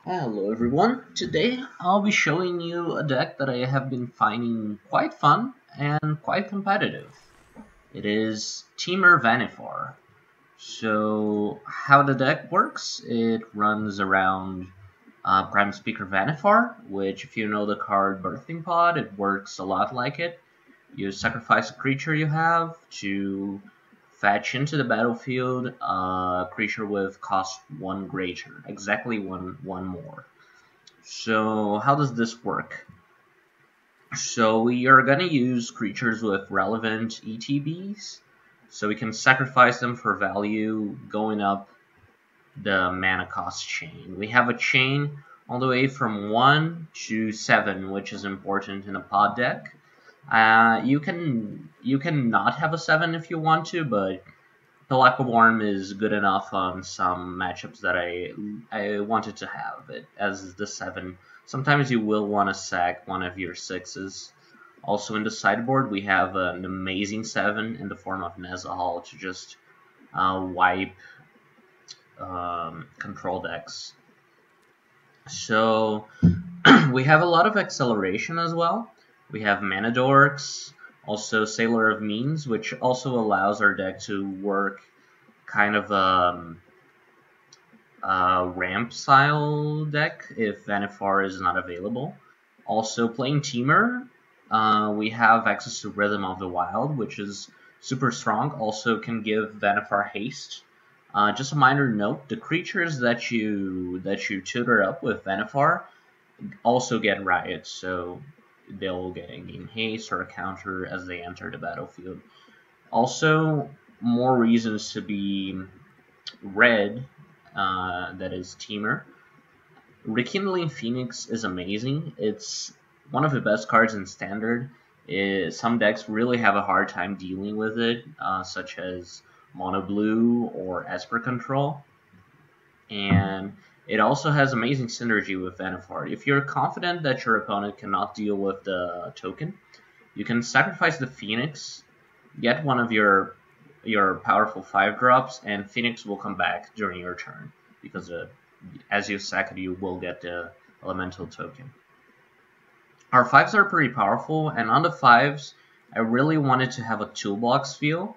Hello everyone, today I'll be showing you a deck that I have been finding quite fun and quite competitive. It is Temur Vannifar. So how the deck works, it runs around Prime Speaker Vannifar, which if you know the card Birthing Pod, it works a lot like it. You sacrifice a creature you have to fetch into the battlefield a creature with cost 1 greater, exactly one more. So how does this work? So we are going to use creatures with relevant ETBs, so we can sacrifice them for value going up the mana cost chain. We have a chain all the way from 1 to 7, which is important in a pod deck. You can not have a 7 if you want to, but Pelakka Wurm is good enough on some matchups that I wanted to have it as the 7. Sometimes you will want to sack one of your 6s. Also in the sideboard we have an amazing 7 in the form of Nezahal to just wipe control decks. So we have a lot of acceleration as well. We have Mana Dorks, also Sailor of Means, which also allows our deck to work kind of a ramp style deck if Vannifar is not available. Also playing Temur, we have access to Rhythm of the Wild, which is super strong, also can give Vannifar haste. Just a minor note, the creatures that you tutor up with Vannifar also get Riot, so they'll get in-game haste or a counter as they enter the battlefield. Also, more reasons to be red, that is Temur. Rekindling Phoenix is amazing. It's one of the best cards in Standard. Some decks really have a hard time dealing with it, such as Mono Blue or Esper Control. And it also has amazing synergy with Vannifar. If you're confident that your opponent cannot deal with the token, you can sacrifice the Phoenix, get one of your powerful 5-drops, and Phoenix will come back during your turn, because as you sack it, you will get the elemental token. Our 5s are pretty powerful, and on the 5s, I really wanted to have a toolbox feel.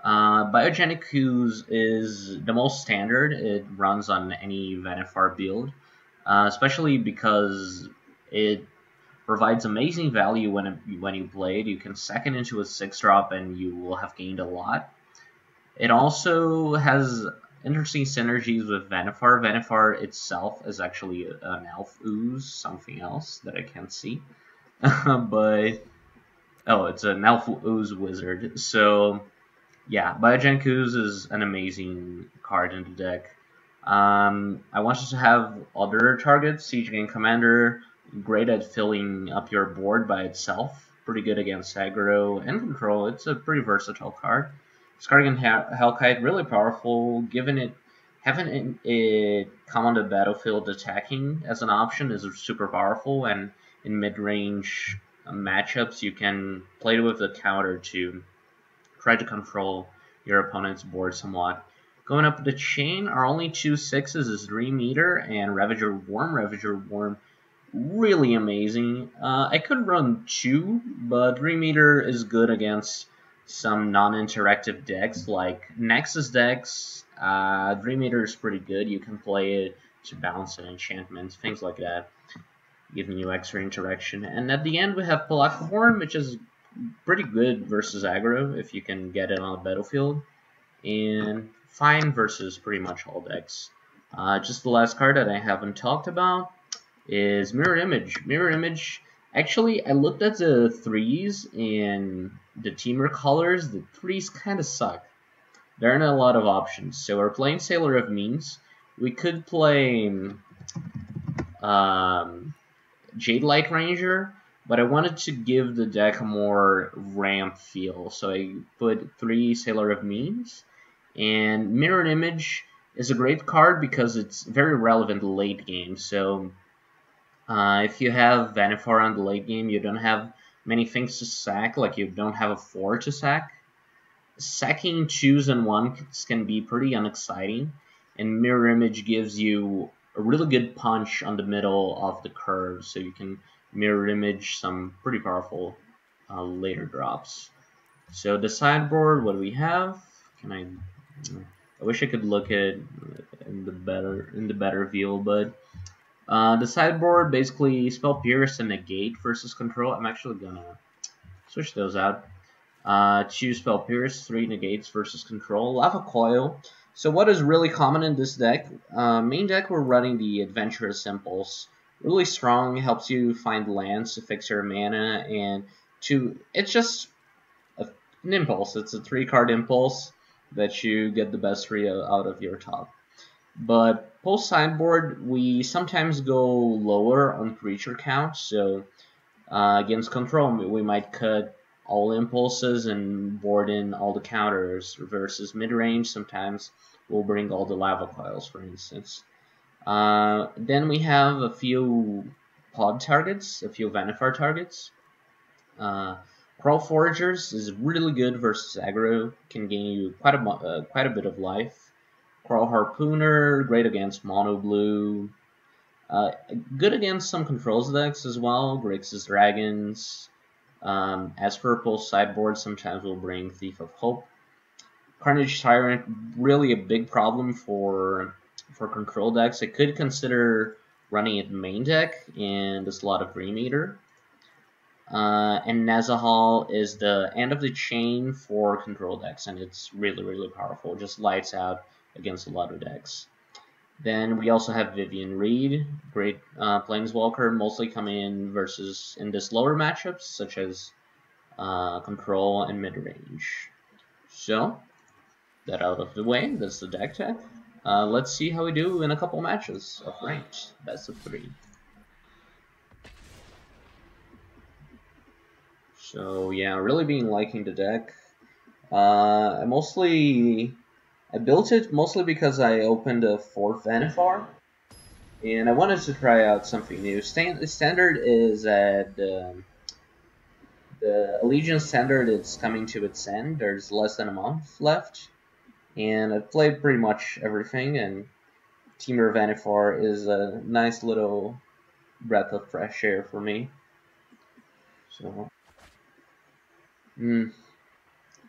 Biogenic Ooze is the most standard. It runs on any Vannifar build, especially because it provides amazing value when you play it. You can sack it into a 6-drop and you will have gained a lot. It also has interesting synergies with Vannifar. Vannifar itself is actually an elf ooze, something else that I can't see. But oh, it's an elf ooze wizard. So yeah, Biogenic Ooze is an amazing card in the deck. I wanted to have other targets. Siege Gang Commander, great at filling up your board by itself. Pretty good against aggro and control. It's a pretty versatile card. Skarrgan Hellkite, really powerful. Having it come on the battlefield attacking as an option is super powerful, and in mid-range matchups you can play it with a counter to try to control your opponent's board somewhat. Going up the chain, our only 2 6s is Dream Eater and Ravager Wurm. Ravager Wurm, really amazing. I could run 2, but Dream Eater is good against some non-interactive decks like Nexus decks. Dream Eater is pretty good. You can play it to bounce an enchantment, things like that, giving you extra interaction. And at the end we have Pelakka Wurm, which is pretty good versus aggro if you can get it on the battlefield, and fine versus pretty much all decks. Just the last card that I haven't talked about is Mirror Image. Mirror Image, actually I looked at the 3s in the Temur colors. The 3s kind of suck. There aren't a lot of options. So we're playing Sailor of Means. We could play Jade Light Ranger, but I wanted to give the deck a more ramp feel, so I put 3 Sailor of Means. And Mirror Image is a great card because it's very relevant late game. So if you have Vannifar on the late game, you don't have many things to sack, like you don't have a 4 to sack. Sacking 2s and 1s can be pretty unexciting, and Mirror Image gives you a really good punch on the middle of the curve, so you can mirror image some pretty powerful later drops. So the sideboard, what do we have? Can I wish I could look at it in the better view, but the sideboard basically spell pierce and negate versus control. I'm actually gonna switch those out. 2 spell pierce, 3 negates versus control. Lava Coil. So what is really common in this deck? Main deck we're running the Adventurous Impulse. Really strong, helps you find lands to fix your mana, and it's just an impulse. It's a 3-card impulse that you get the best 3 out of your top. But post sideboard, we sometimes go lower on creature count, so against control, we might cut all impulses and board in all the counters, versus mid-range, sometimes we'll bring all the Lava Coils, for instance. Then we have a few pod targets, a few Vannifar targets. Kraul Foragers is really good versus aggro, can gain you quite a bit of life. Kraul Harpooner, great against mono blue. Good against some controls decks as well, Grixis Dragons. As for post sideboard, sometimes we'll bring Thief of Hope. Carnage Tyrant, really a big problem for control decks. I could consider running it main deck in the slot of Dream Eater. And Nazahal is the end of the chain for control decks, and it's really, really powerful. Just lights out against a lot of decks. Then we also have Vivian Reed, great Planeswalker, mostly coming in versus in the slower matchups, such as control and mid-range. So, that out of the way, that's the deck tech. Let's see how we do in a couple matches of ranked, best of 3. So yeah, really been liking the deck. I built it mostly because I opened a 4th Vannifar, and I wanted to try out something new. Standard is at the Allegiance Standard. It's coming to its end. There's less than a month left, and I've played pretty much everything. And Temur Vannifar is a nice little breath of fresh air for me. So,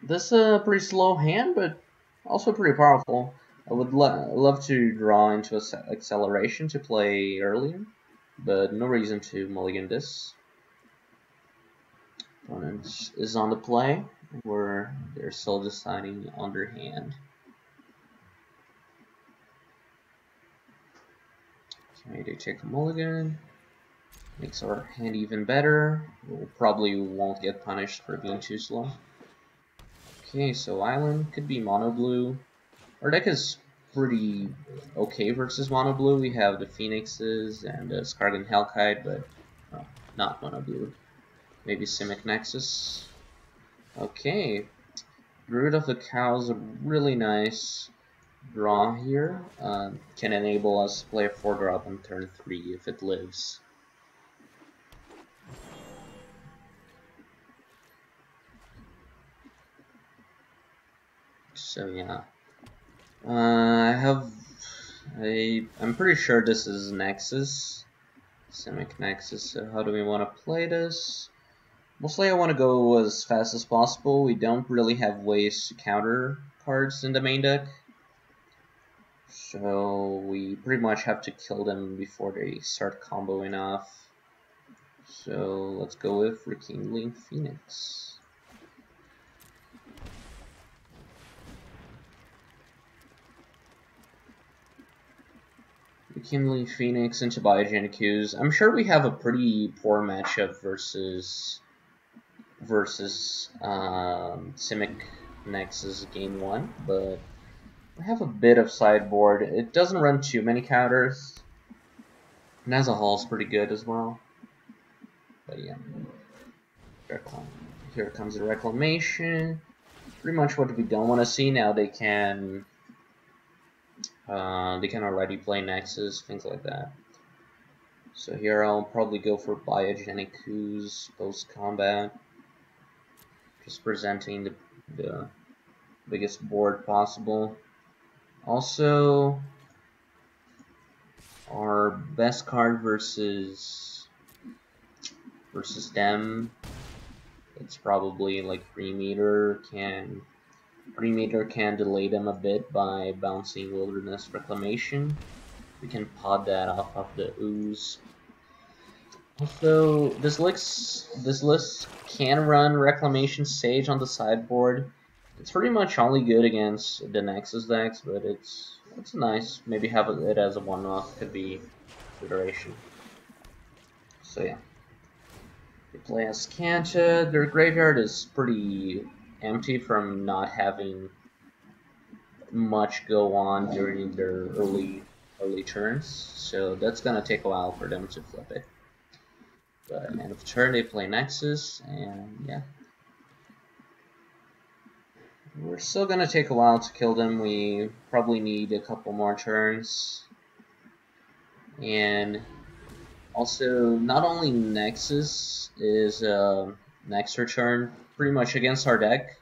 this is a pretty slow hand, but also pretty powerful. I would love to draw into acceleration to play earlier, but no reason to mulligan this. Opponent is on the play, where they're still deciding on their hand. Okay, they take a mulligan. Makes our hand even better. We probably won't get punished for being too slow. Okay, so Island could be mono blue. Our deck is pretty okay versus mono blue. We have the Phoenixes and the Skarrgan Hellkite, but not mono blue. Maybe Simic Nexus. Okay, Druid of the Cow is a really nice draw here. Can enable us to play a 4-drop on turn 3 if it lives. So yeah, I'm pretty sure this is Nexus, Simic Nexus. So how do we want to play this? Mostly I want to go as fast as possible. We don't really have ways to counter cards in the main deck, so we pretty much have to kill them before they start comboing off. So let's go with Rekindling Phoenix. Rekindling Phoenix into Biogenic Ooze. I'm sure we have a pretty poor matchup versus Simic Nexus game 1, but we have a bit of sideboard. It doesn't run too many counters. Nazahal's pretty good as well. But yeah. Here comes the Reclamation. Pretty much what we don't want to see. Now they can already play Nexus, things like that. So here I'll probably go for Biogenic Ooze post-combat. Just presenting the biggest board possible. Also, Our best card versus them, it's probably like 3 meter. 3 meter can delay them a bit by bouncing Wilderness Reclamation. We can pod that off of the Ooze. Also, this list can run Reclamation Sage on the sideboard. It's pretty much only good against the Nexus decks, but it's nice. Maybe have it as a one-off could be consideration. So yeah. They play as Kanta. Their graveyard is pretty empty from not having much go on during their early turns, so that's gonna take a while for them to flip it. But end of turn they play Nexus, and yeah. We're still gonna take a while to kill them. We probably need a couple more turns. And also, not only Nexus is next return pretty much against our deck.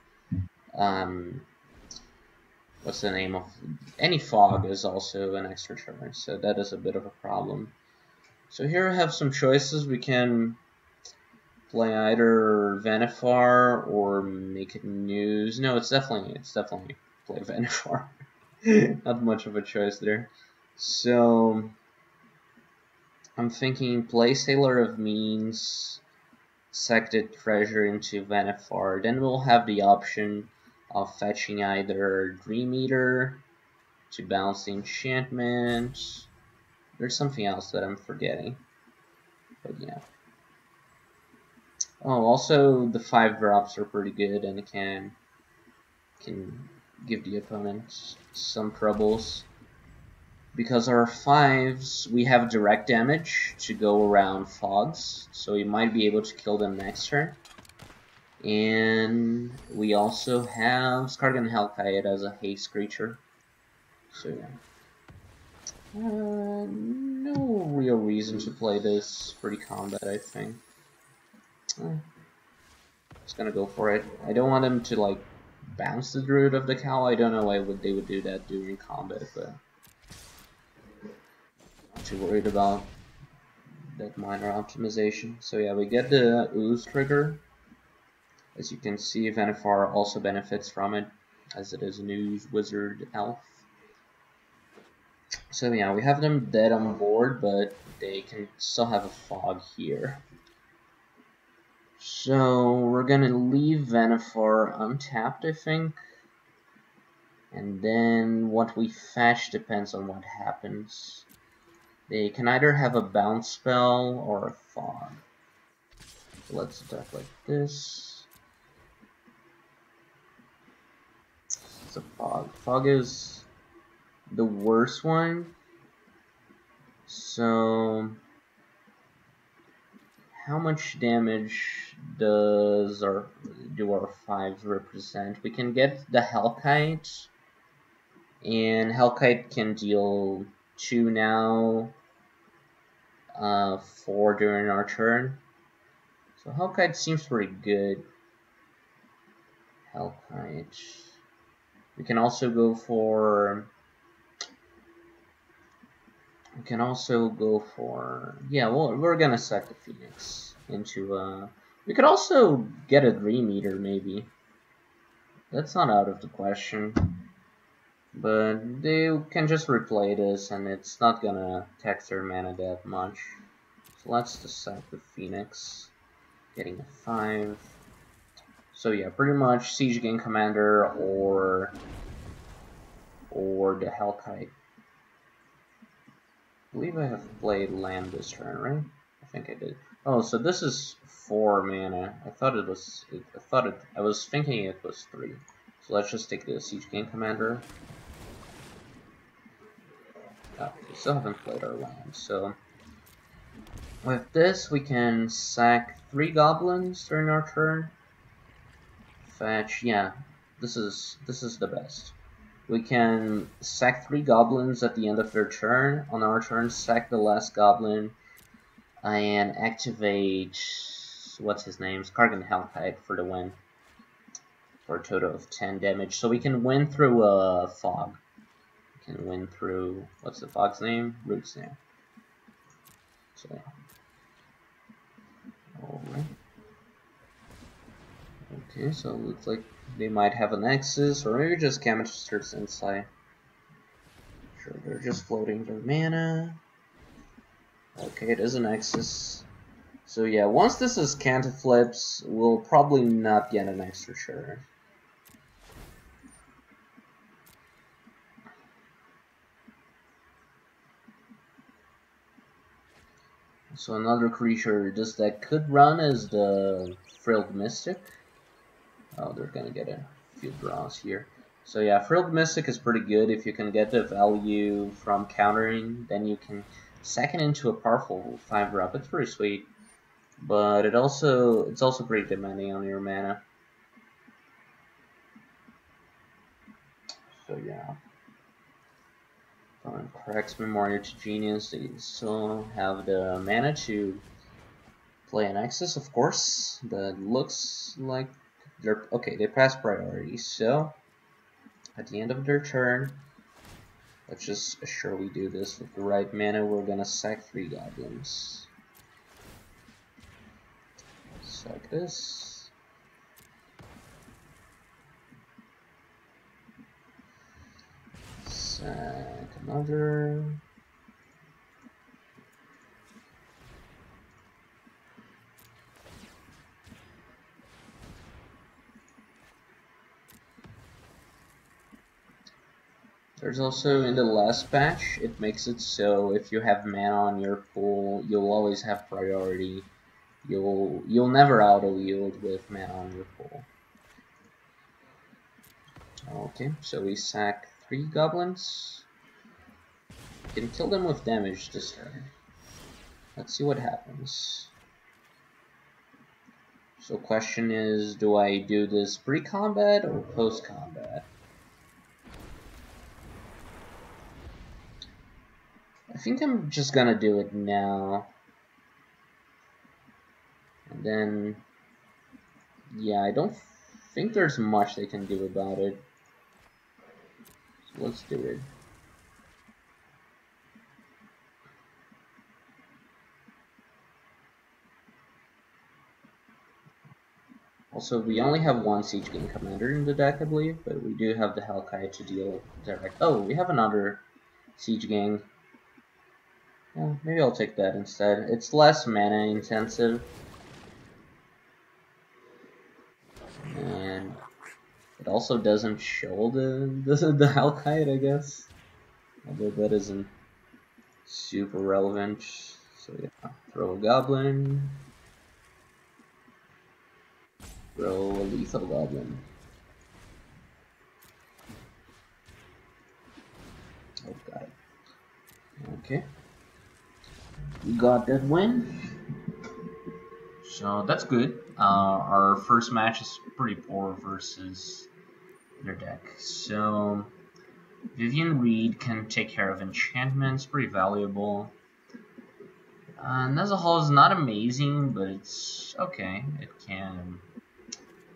What's the name of any fog is also an extra turn, so that is a bit of a problem. So here I have some choices. We can play either Vannifar or make it News. No, it's definitely play Vannifar. Not much of a choice there. So I'm thinking play Sailor of Means, sack the treasure into Vannifar. Then we'll have the option of fetching either Dream Eater to bounce the enchantment. There's something else that I'm forgetting, but yeah. Oh, also the 5 drops are pretty good, and it can give the opponent some troubles. Because our 5s, we have direct damage to go around fogs, so we might be able to kill them next turn. And we also have Skarrgan Hellkite as a haste creature. So yeah. No real reason to play this for the combat, I think. Just gonna go for it. I don't want him to like bounce the Druid of the Cowl. I don't know why they would do that during combat, but not too worried about that minor optimization. So yeah, we get the Ooze trigger. As you can see, Vannifar also benefits from it, as it is an Ooze Wizard Elf. So yeah, we have them dead on board, but they can still have a fog here. So we're gonna leave Vannifar untapped, I think. And then what we fetch depends on what happens. They can either have a bounce spell or a fog. So let's attack like this. It's a fog. Fog is the worst one. So how much damage do our 5s represent? We can get the Hellkite, and Hellkite can deal 2 now, 4 during our turn. So Hellkite seems pretty good. Hellkite. We can also go for... yeah, well, we're gonna sack the Phoenix into, we could also get a Dream Eater, maybe. That's not out of the question. But they can just replay this, and it's not gonna tax their mana that much. So let's just sack the Phoenix, getting a 5. So yeah, pretty much Siege Gang Commander or the Hellkite. I believe I have played land this turn, right? I think I did. Oh, so this is 4 mana. I was thinking it was 3. So let's just take the Siege Gang Commander. Oh, we still haven't played our land, so with this we can sack 3 goblins during our turn. Fetch, yeah, this is the best. We can sack 3 goblins at the end of their turn. On our turn, sack the last goblin and activate, what's his name, Skarrgan Hellkite for the win. For a total of 10 damage. So we can win through a fog. We can win through, what's the fog's name? Root's name. So yeah. Alright. Okay, so it looks like they might have a Nexus, or maybe just Chemisters inside. Sure, they're just floating their mana. Okay, it is a Nexus. So yeah, once this is Cantiflips, we'll probably not get an extra sure. So another creature this deck could run is the Frilled Mystic. Oh, they're gonna get a few draws here. So yeah, Frilled Mystic is pretty good. If you can get the value from countering, then you can sack it into a powerful 5-drop. It's pretty sweet. But it's also pretty demanding on your mana. So yeah. Corrects Memoria to Genius. They still have the mana to play an Nexus, of course. That looks like they're okay. They pass priority, so at the end of their turn, let's just assure we do this with the right mana. We're gonna sack 3 goblins. Sack this. Sack another. There's also, in the last patch, it makes it so if you have mana on your pool, you'll always have priority. You'll never auto-yield with mana on your pool. Okay, so we sack 3 goblins. Can kill them with damage this turn. Let's see what happens. So question is, do I do this pre-combat or post-combat? I think I'm just gonna do it now. And then, yeah, I don't think there's much they can do about it. So let's do it. Also, we only have 1 Siege Gang Commander in the deck, I believe, but we do have the Hellkite to deal direct. Oh, we have another Siege Gang. Yeah, maybe I'll take that instead. It's less mana intensive. And it also doesn't show the Hellkite, I guess. Although that isn't super relevant. So yeah, throw a Goblin. Throw a Lethal Goblin. Oh, got it. Okay. We got that win. So that's good. Our first match is pretty poor versus their deck. So Vivian Reed can take care of enchantments, pretty valuable. Nezahal is not amazing, but it's okay. It can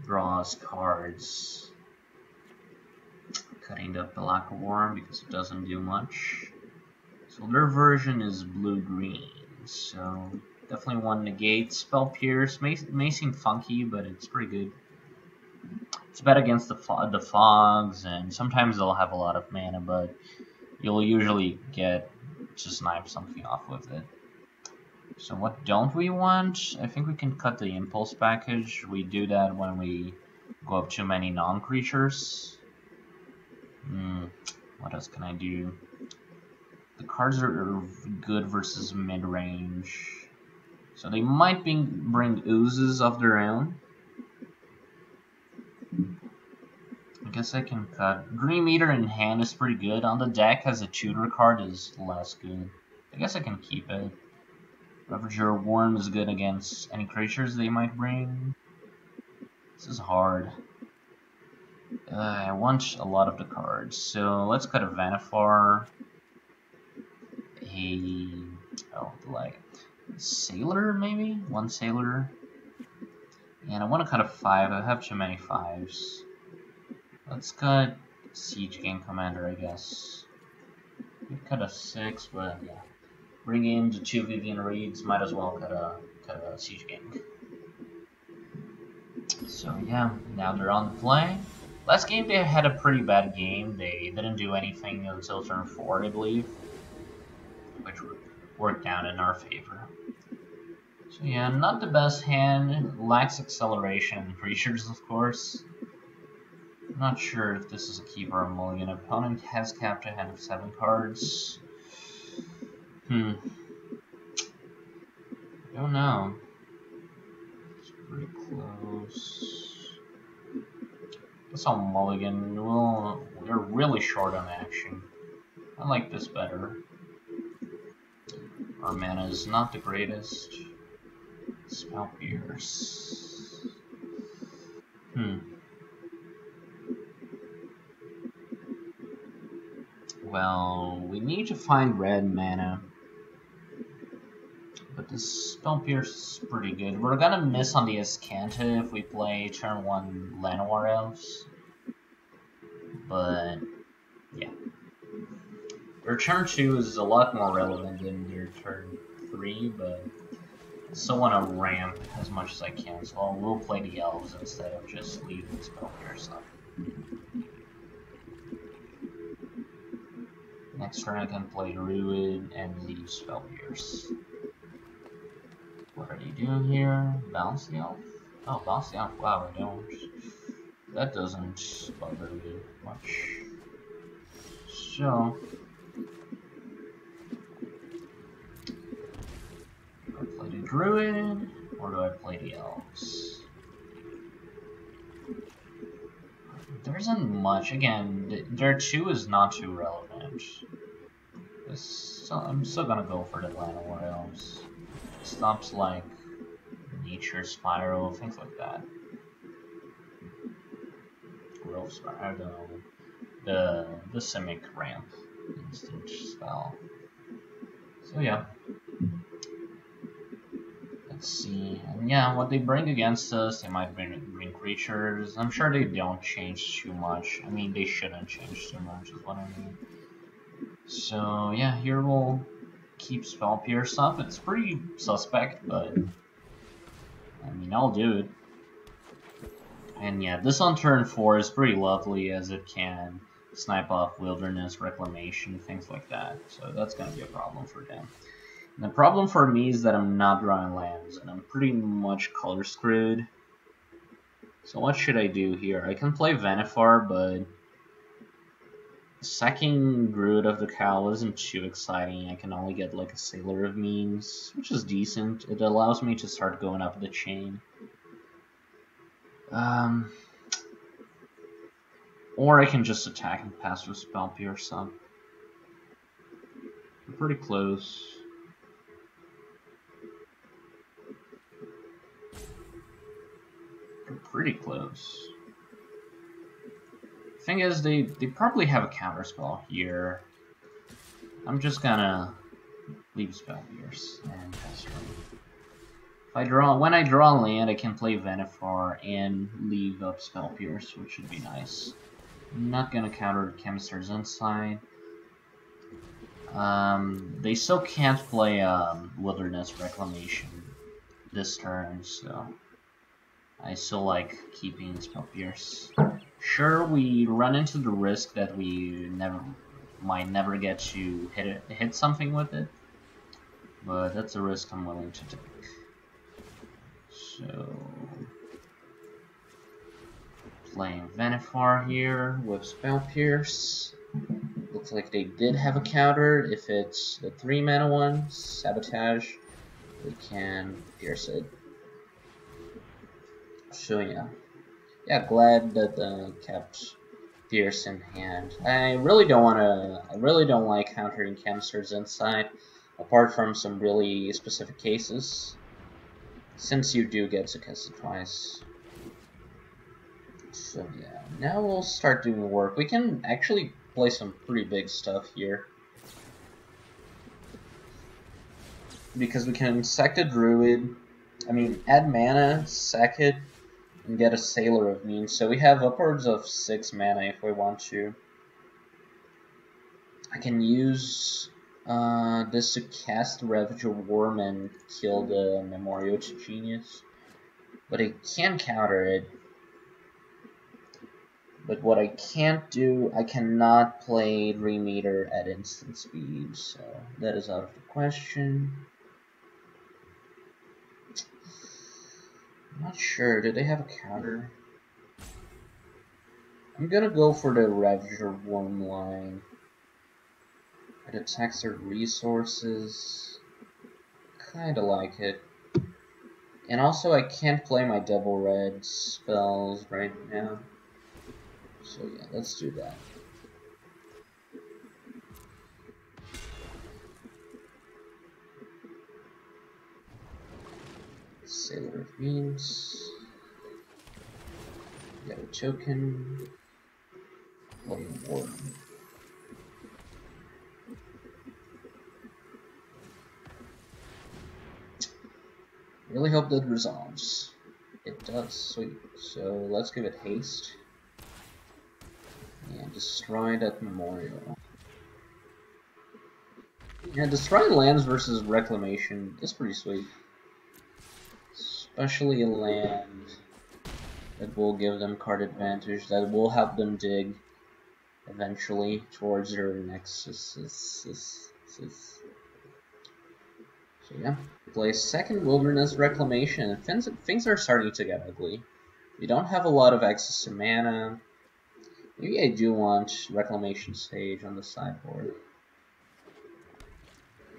draw us cards. Cutting the Pelakka Wurm because it doesn't do much. So their version is blue-green. So definitely one negate. Spell Pierce may seem funky, but it's pretty good. It's bad against the fogs, and sometimes they'll have a lot of mana, but you'll usually get just snipe something off with it. So what don't we want? I think we can cut the Impulse package. We do that when we go up too many non-creatures. What else can I do? The cards are good versus mid-range. So they might bring oozes of their own. I guess I can cut. Green Meter in hand is pretty good. On the deck as a tutor card is less good. I guess I can keep it. Ravager Wurm is good against any creatures they might bring. This is hard. I want a lot of the cards. So let's cut a Vannifar. Like Sailor maybe? 1 Sailor. And I want to cut a 5. I have too many 5s. Let's cut Siege Gang Commander, I guess. We cut a 6, but yeah. Bring in the 2 Vivian Reeds, might as well cut a Siege Gang. So yeah, now they're on the play. Last game they had a pretty bad game. They didn't do anything until turn 4, I believe, which worked out in our favor. So yeah, not the best hand. Lacks acceleration and creatures, of course. I'm not sure if this is a keeper or mulligan. Opponent has capped a hand of 7 cards. I don't know. It's pretty close. Guess I'll mulligan. We're really short on action. I like this better. Our mana is not the greatest. Spell Pierce. Well, we need to find red mana. But this Spell Pierce is pretty good. We're gonna miss on the Escanta if we play turn 1 Llanowar Elves. But, yeah. Their turn 2 is a lot more relevant than their turn 3, but I still want to ramp as much as I can, so I will play the Elves instead of just leaving Spell Pierce up. Next turn I can play Druid and leave Spell Pierce. What are you doing here? Bounce the Elf? Oh, bounce the Elf. Wow, I don't. That doesn't bother me much. So, do I play the Druid or do I play the Elves? There isn't much. Again, their 2 is not too relevant. So I'm still gonna go for the Llanowar Elves. Stops like Nature Spiral, things like that. Growth Spiral, I don't know. The Simic Ramp instant spell. So yeah. Let's see. And yeah, what they bring against us, they might bring creatures. I'm sure they don't change too much. I mean, they shouldn't change too much, is what I mean. So yeah, here we'll keep Spell Pierce up. It's pretty suspect, but I mean, I'll do it. And yeah, this on turn 4 is pretty lovely as it can snipe off Wilderness, Reclamation, things like that. So that's going to be a problem for them. And the problem for me is that I'm not drawing lands, and I'm pretty much color screwed. So what should I do here? I can play Vannifar, but sacking Druid of the Cowl isn't too exciting. I can only get like a Sailor of Means, which is decent. It allows me to start going up the chain. Or I can just attack and pass with Spell Pierce up. I'm pretty close. I'm pretty close. Thing is, they probably have a counterspell here. I'm just gonna leave Spell Pierce and pass turn. When I draw land, I can play Vannifar and leave up Spell Pierce, which should be nice. I'm not gonna counter Chemist's Insight. They still can't play Wilderness Reclamation this turn, so I still like keeping Spell Pierce. Sure, we run into the risk that we might never get to hit something with it, but that's a risk I'm willing to take. So, playing Vannifar here with Spell Pierce. Looks like they did have a counter. If it's the 3 mana one, Sabotage, we can pierce it. So yeah. Yeah, glad that kept Pierce in hand. I really don't like countering Chemist's Insight, apart from some really specific cases. Since you do get to cast it twice. So yeah, now we'll start doing work. We can actually play some pretty big stuff here. Because we can sack the Druid, add mana, sack it, and get a Sailor of Means. So we have upwards of 6 mana if we want to. I can use This to cast Ravager Wurm and kill the Memorial to Genius. But I can counter it. But what I can't do, I cannot play Dream Eater at instant speed, so that is out of the question. I'm not sure, do they have a counter? I'm gonna go for the Ravager Wurm line. It attacks their resources. Kinda like it. And also I can't play my double red spells right now. So yeah, let's do that. Sailor of Means. Get a token. Play Warden. Really hope that resolves. It does, sweet. So let's give it haste. And destroy that memorial. Yeah, destroying lands versus reclamation is pretty sweet. Especially a land that will give them card advantage, that will help them dig eventually towards their nexus. So yeah, play second Wilderness Reclamation. Things are starting to get ugly. We don't have a lot of access to mana. Maybe I do want Reclamation Sage on the sideboard.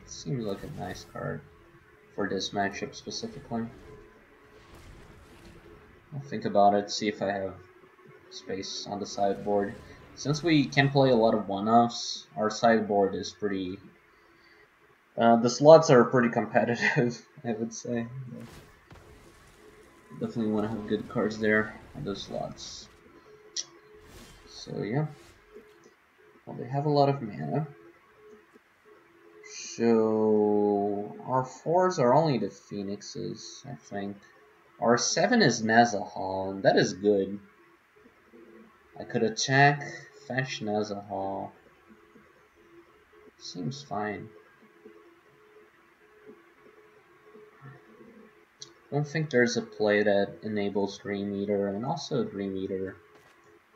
It seems like a nice card for this matchup specifically. I'll think about it, see if I have space on the sideboard. Since we can play a lot of one-offs, our sideboard is pretty... the slots are pretty competitive, I would say. Definitely want to have good cards there on those slots. So yeah. Well, they have a lot of mana. So our 4s are only the Phoenixes, I think. Our 7 is Nazahal, and that is good. I could attack, fetch Nazahal. Seems fine. I don't think there's a play that enables Dream Eater, and also Dream Eater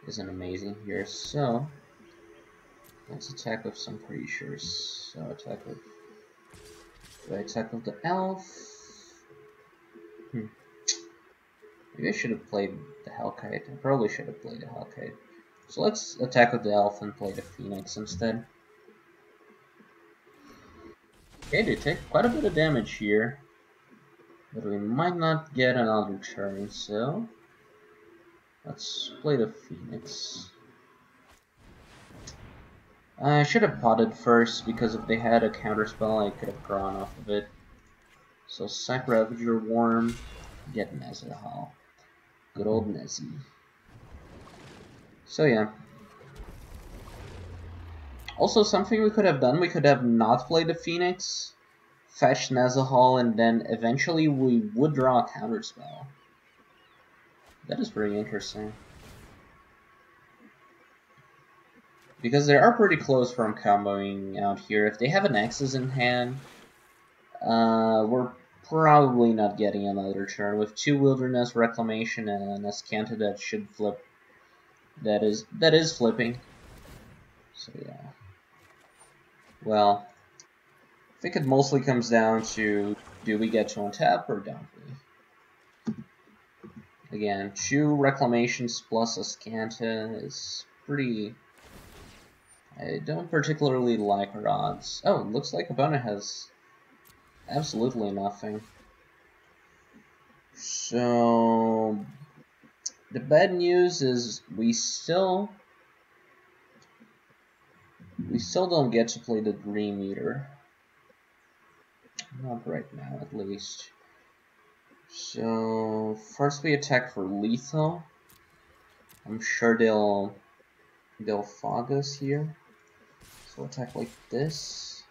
isn't amazing here, so let's attack with some creatures. So attack with... Do I attack with the elf? Maybe I should have played the Hellkite. I probably should have played the Hellkite. So let's attack with the elf and play the Phoenix instead. Okay, they take quite a bit of damage here. But we might not get another turn, so let's play the Phoenix. I should have potted first, because if they had a counterspell, I could have drawn off of it. So sack Ravager Wurm, get Nazahal. Good old Nezzy. So yeah. Also, something we could have done, we could have not played the Phoenix, fetch Nazahal, and then eventually we would draw a counterspell. That is pretty interesting. Because they are pretty close from comboing out here. If they have an Nexus in hand, we're probably not getting another turn. With 2 Wilderness Reclamation and an Ascanta that should flip. That is flipping. So yeah. Well, I think it mostly comes down to, do we get to untap or don't we? Again, 2 Reclamations plus Ascanta is pretty... I don't particularly like her odds. Oh, it looks like opponent has absolutely nothing. So the bad news is we still don't get to play the Dream Eater. Not right now, at least. So first we attack for lethal. I'm sure they'll fog us here. So attack like this.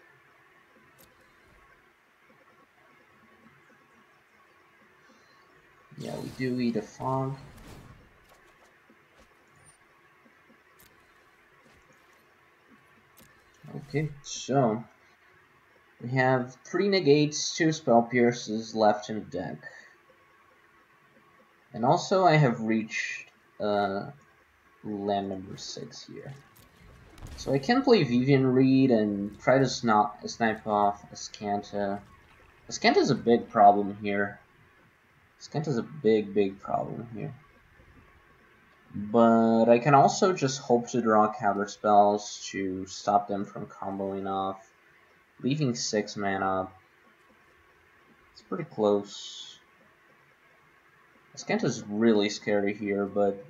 Yeah, we do eat a fog. Okay, so We have 3 negates, 2 spell pierces left in the deck. And also I have reached land number 6 here. So I can play Vivian Reed and try to snipe off Azcanta. Azcanta is a big problem here. Azcanta is a big problem here. But I can also just hope to draw counter spells to stop them from comboing off. Leaving 6 mana. It's pretty close. Azcanta is really scary here, but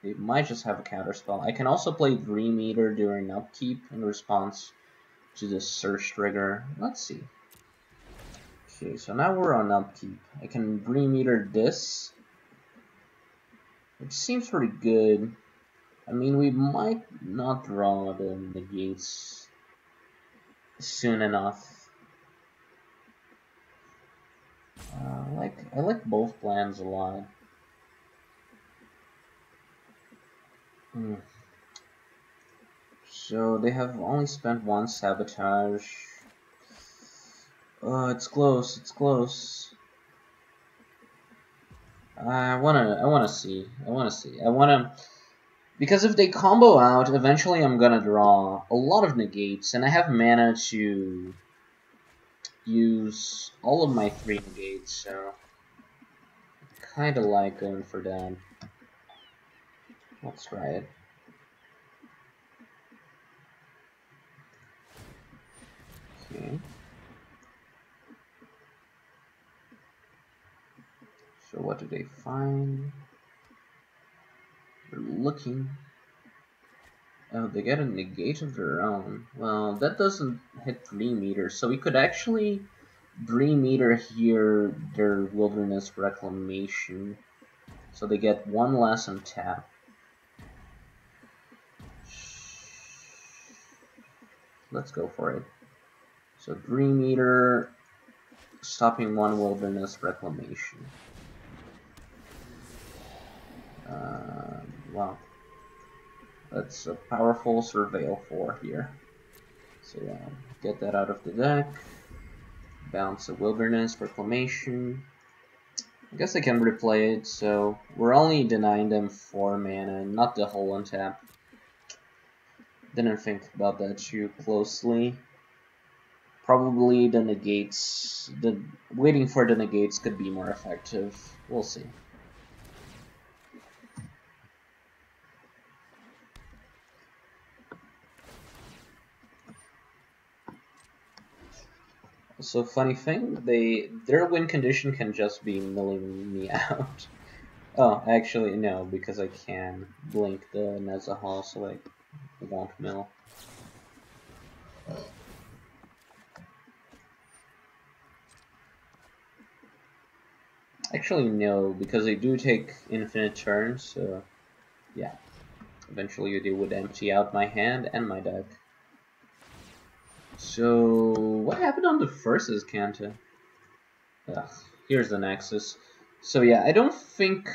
they might just have a counter spell. I can also play Dream Eater during upkeep in response to the Search trigger. Let's see. Okay, so now we're on upkeep. I can Dream Eater this, which seems pretty good. I mean, we might not draw the negates soon enough. I like both plans a lot. So they have only spent 1 sabotage. It's close. It's close. I wanna see. Because if they combo out, eventually I'm gonna draw a lot of negates, and I have mana to use all of my 3 negates, so I kinda like going for that. Let's try it. Okay. So what do they find? They're looking. Oh, they get a negate of their own. Well, that doesn't hit Dream Eater, so we could actually Dream Eater here their Wilderness Reclamation. So they get 1 less on tap. Let's go for it. So Dream Eater, stopping 1 Wilderness Reclamation. Wow. That's a powerful Surveil 4 here. So yeah, get that out of the deck. Bounce a Wilderness Reclamation. I guess I can replay it, so we're only denying them 4 mana, not the whole untap. Didn't think about that too closely. Probably the negates, waiting for the negates could be more effective. We'll see. So funny thing, their win condition can just be milling me out. Oh, actually no, because I can blink the Nezahal, so I won't mill. Actually no, because they do take infinite turns, so yeah. Eventually they would empty out my hand and my deck. So, what happened on the first Azcanta? Here's the Nexus. So yeah, I don't think...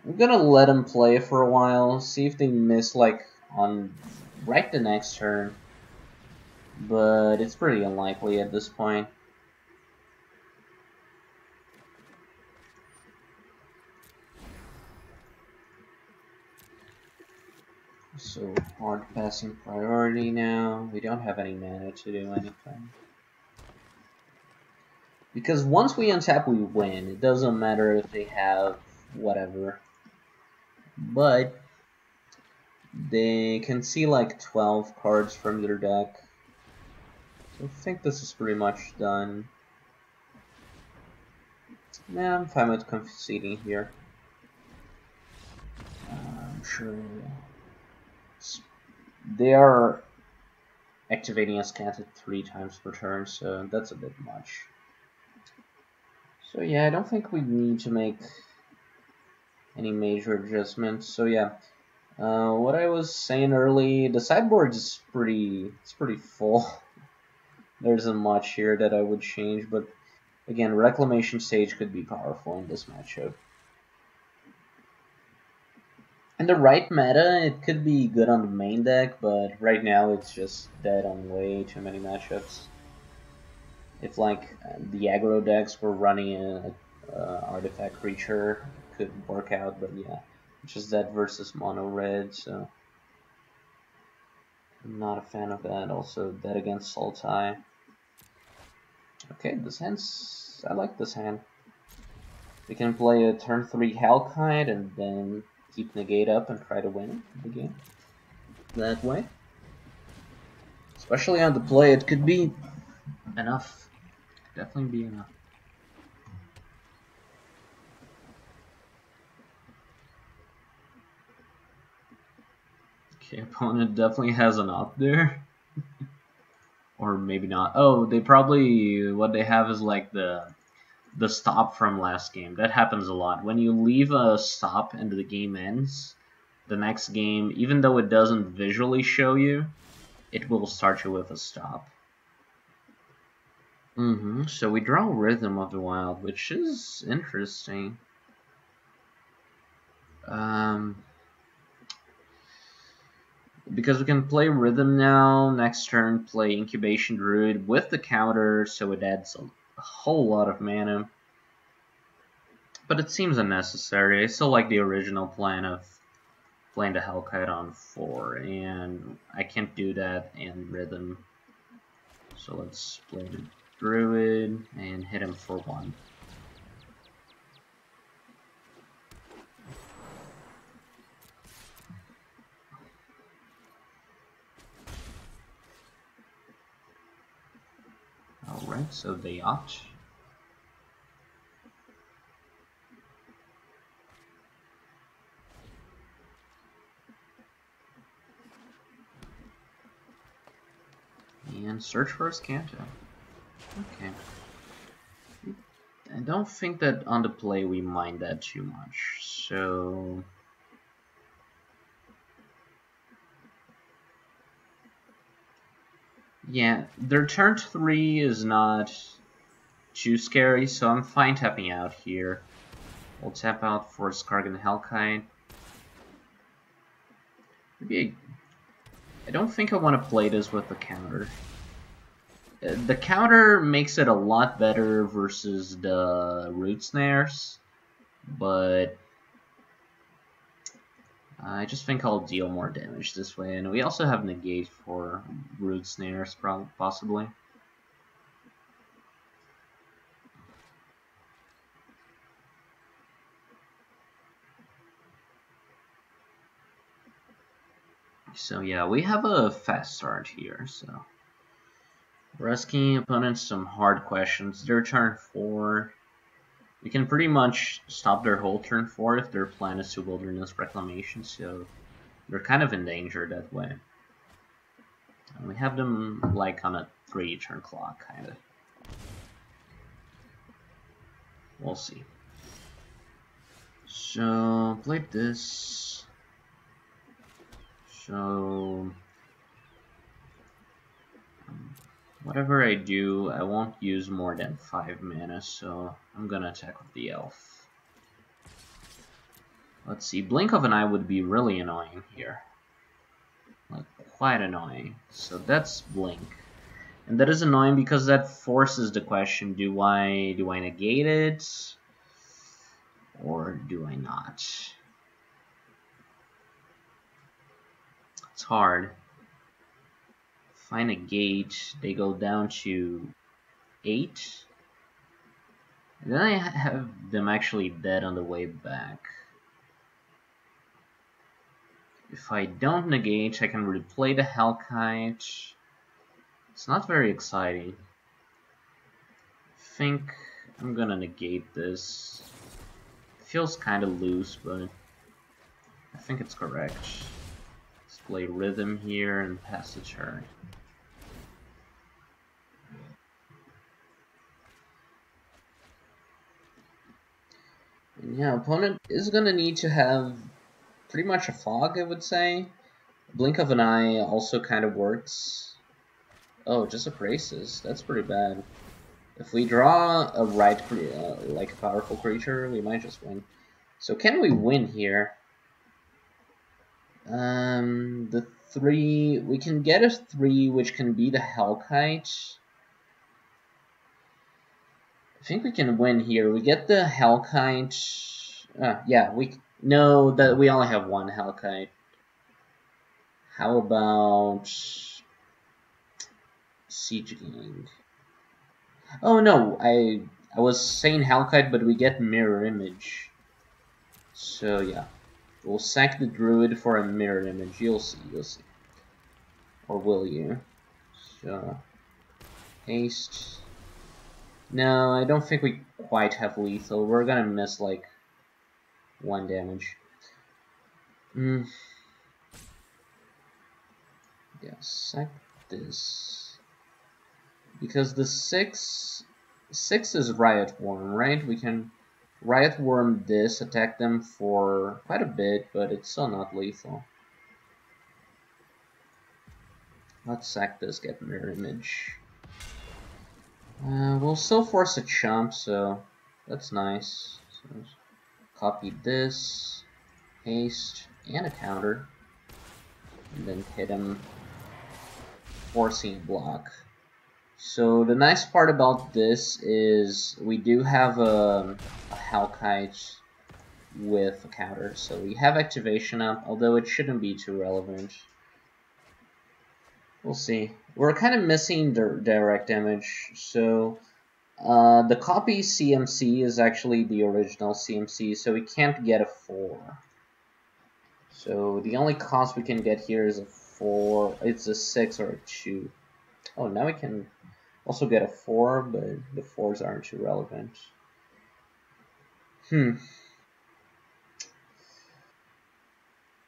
I'm gonna let them play for a while, see if they miss, like, on right the next turn. But it's pretty unlikely at this point. So, hard passing priority now. We don't have any mana to do anything. Because once we untap, we win. It doesn't matter if they have whatever. But they can see like 12 cards from their deck. So I think this is pretty much done. Yeah, I'm fine with conceding here. I'm sure they are activating Azcanta 3 times per turn, so that's a bit much. So yeah, I don't think we need to make any major adjustments. So yeah, what I was saying early, the sideboard is pretty full. There isn't much here that I would change, but again, Reclamation Sage could be powerful in this matchup. In the right meta, it could be good on the main deck, but right now it's just dead on way too many matchups. If like the aggro decks were running a artifact creature, could work out, but yeah, just that versus mono red, so I'm not a fan of that. Also, that against Sultai. Okay, this hand's, I like this hand. We can play a turn 3 Hellkite and then keep negate up and try to win the game that way. Especially on the play, it could be enough. Definitely be enough. Okay, opponent definitely has an up there. Or maybe not. Oh, they probably, what they have is like the stop from last game. That happens a lot. When you leave a stop and the game ends, the next game, even though it doesn't visually show you, it will start you with a stop. So we draw Rhythm of the Wild, which is interesting. Because we can play Rhythm now, next turn play Incubation Druid with the counter, so it adds a whole lot of mana. But it seems unnecessary. I still like the original plan of playing the Hellkite on 4, and I can't do that in Rhythm. So let's play the Druid and hit him for 1. Alright, so they opt. And search for a Scanto. Okay. I don't think that on the play we mind that too much, so... Yeah, their turn 3 is not too scary, so I'm fine tapping out here. We'll tap out for Skarrgan Hellkite. Maybe I don't think I want to play this with the counter. The counter makes it a lot better versus the root snares, but I just think I'll deal more damage this way, and we also have negate for root snares, possibly. So yeah, we have a fast start here, so we're asking opponents some hard questions. Their turn 4. We can pretty much stop their whole turn 4 if their plan is to Wilderness Reclamation, so they're kind of in danger that way. And we have them like on a 3 turn clock, kind of. We'll see. So, played this. So, whatever I do, I won't use more than 5 mana, so I'm gonna attack with the elf. Let's see, Blink of an Eye would be really annoying here. Like, quite annoying. So that's Blink. And that is annoying because that forces the question, do I negate it? Or do I not? It's hard. If I negate, they go down to 8. And then I have them actually dead on the way back. If I don't negate, I can replay the Hellkite. It's not very exciting. I think I'm gonna negate this. It feels kind of loose, but I think it's correct. Let's play Rhythm here and pass the turn. And yeah, opponent is gonna need to have pretty much a fog, I would say. Blink of an Eye also kind of works. Oh, just a Braces. That's pretty bad. If we draw a like a powerful creature, we might just win. So can we win here? The 3, we can get a 3, which can be the Hellkite. I think we can win here. We get the Hellkite. Yeah, we know that we only have one Hellkite. How about Siege Gang? Oh no, I was saying Hellkite, but we get Mirror Image. So yeah, we'll sack the Druid for a Mirror Image. You'll see, you'll see. Or will you? So, haste. No, I don't think we quite have lethal. We're gonna miss like 1 damage. Yeah, sack this. Because the 6 is Riot Wurm, right? We can Riot Wurm this, attack them for quite a bit, but it's still not lethal. Let's sack this, get Mirror Image. We'll still force a chump, so that's nice. So copy this, haste, and a counter, and then hit him, forcing block. So the nice part about this is we do have a Hellkite with a counter, so we have activation up, although it shouldn't be too relevant. We'll see. We're kind of missing direct damage, so the copy CMC is actually the original CMC, so we can't get a 4. So the only cost we can get here is a 4. It's a 6 or a 2. Oh, now we can also get a 4, but the 4s aren't too relevant.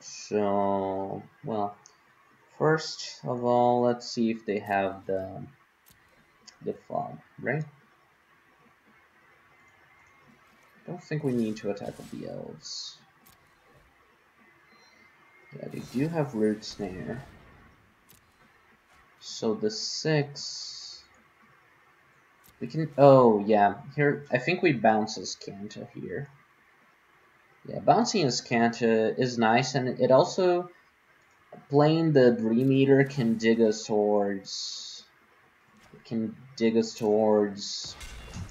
So, well, first of all, let's see if they have the fog, right? Don't think we need to attack with the elves. Yeah, they do have Root Snare. So the 6... we can... oh, yeah. Here, I think we bounce Azcanta here. Yeah, bouncing Azcanta is nice, and it also... playing the Dream Eater can dig us towards...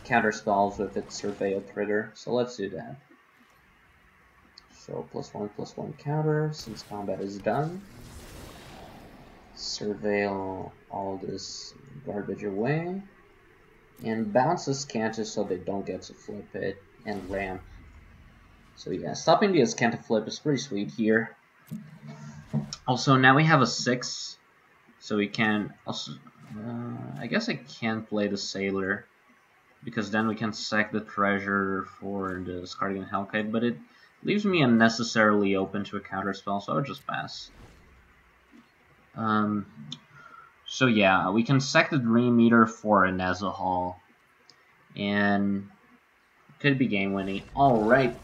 counter spells with its Surveil trigger. So let's do that. So +1/+1 counter, since combat is done. Surveil all this garbage away. And bounce Azcanta so they don't get to flip it, and ramp. So yeah, stopping the Azcanta flip is pretty sweet here. Also, now we have a 6, so we can also... I guess I can't play the Sailor, because then we can sack the treasure for the Skarrgan Hellkite, but it leaves me unnecessarily open to a counterspell, so I'll just pass. So yeah, we can sack the Dream Eater for a Nezahal, and could be game winning. Alright,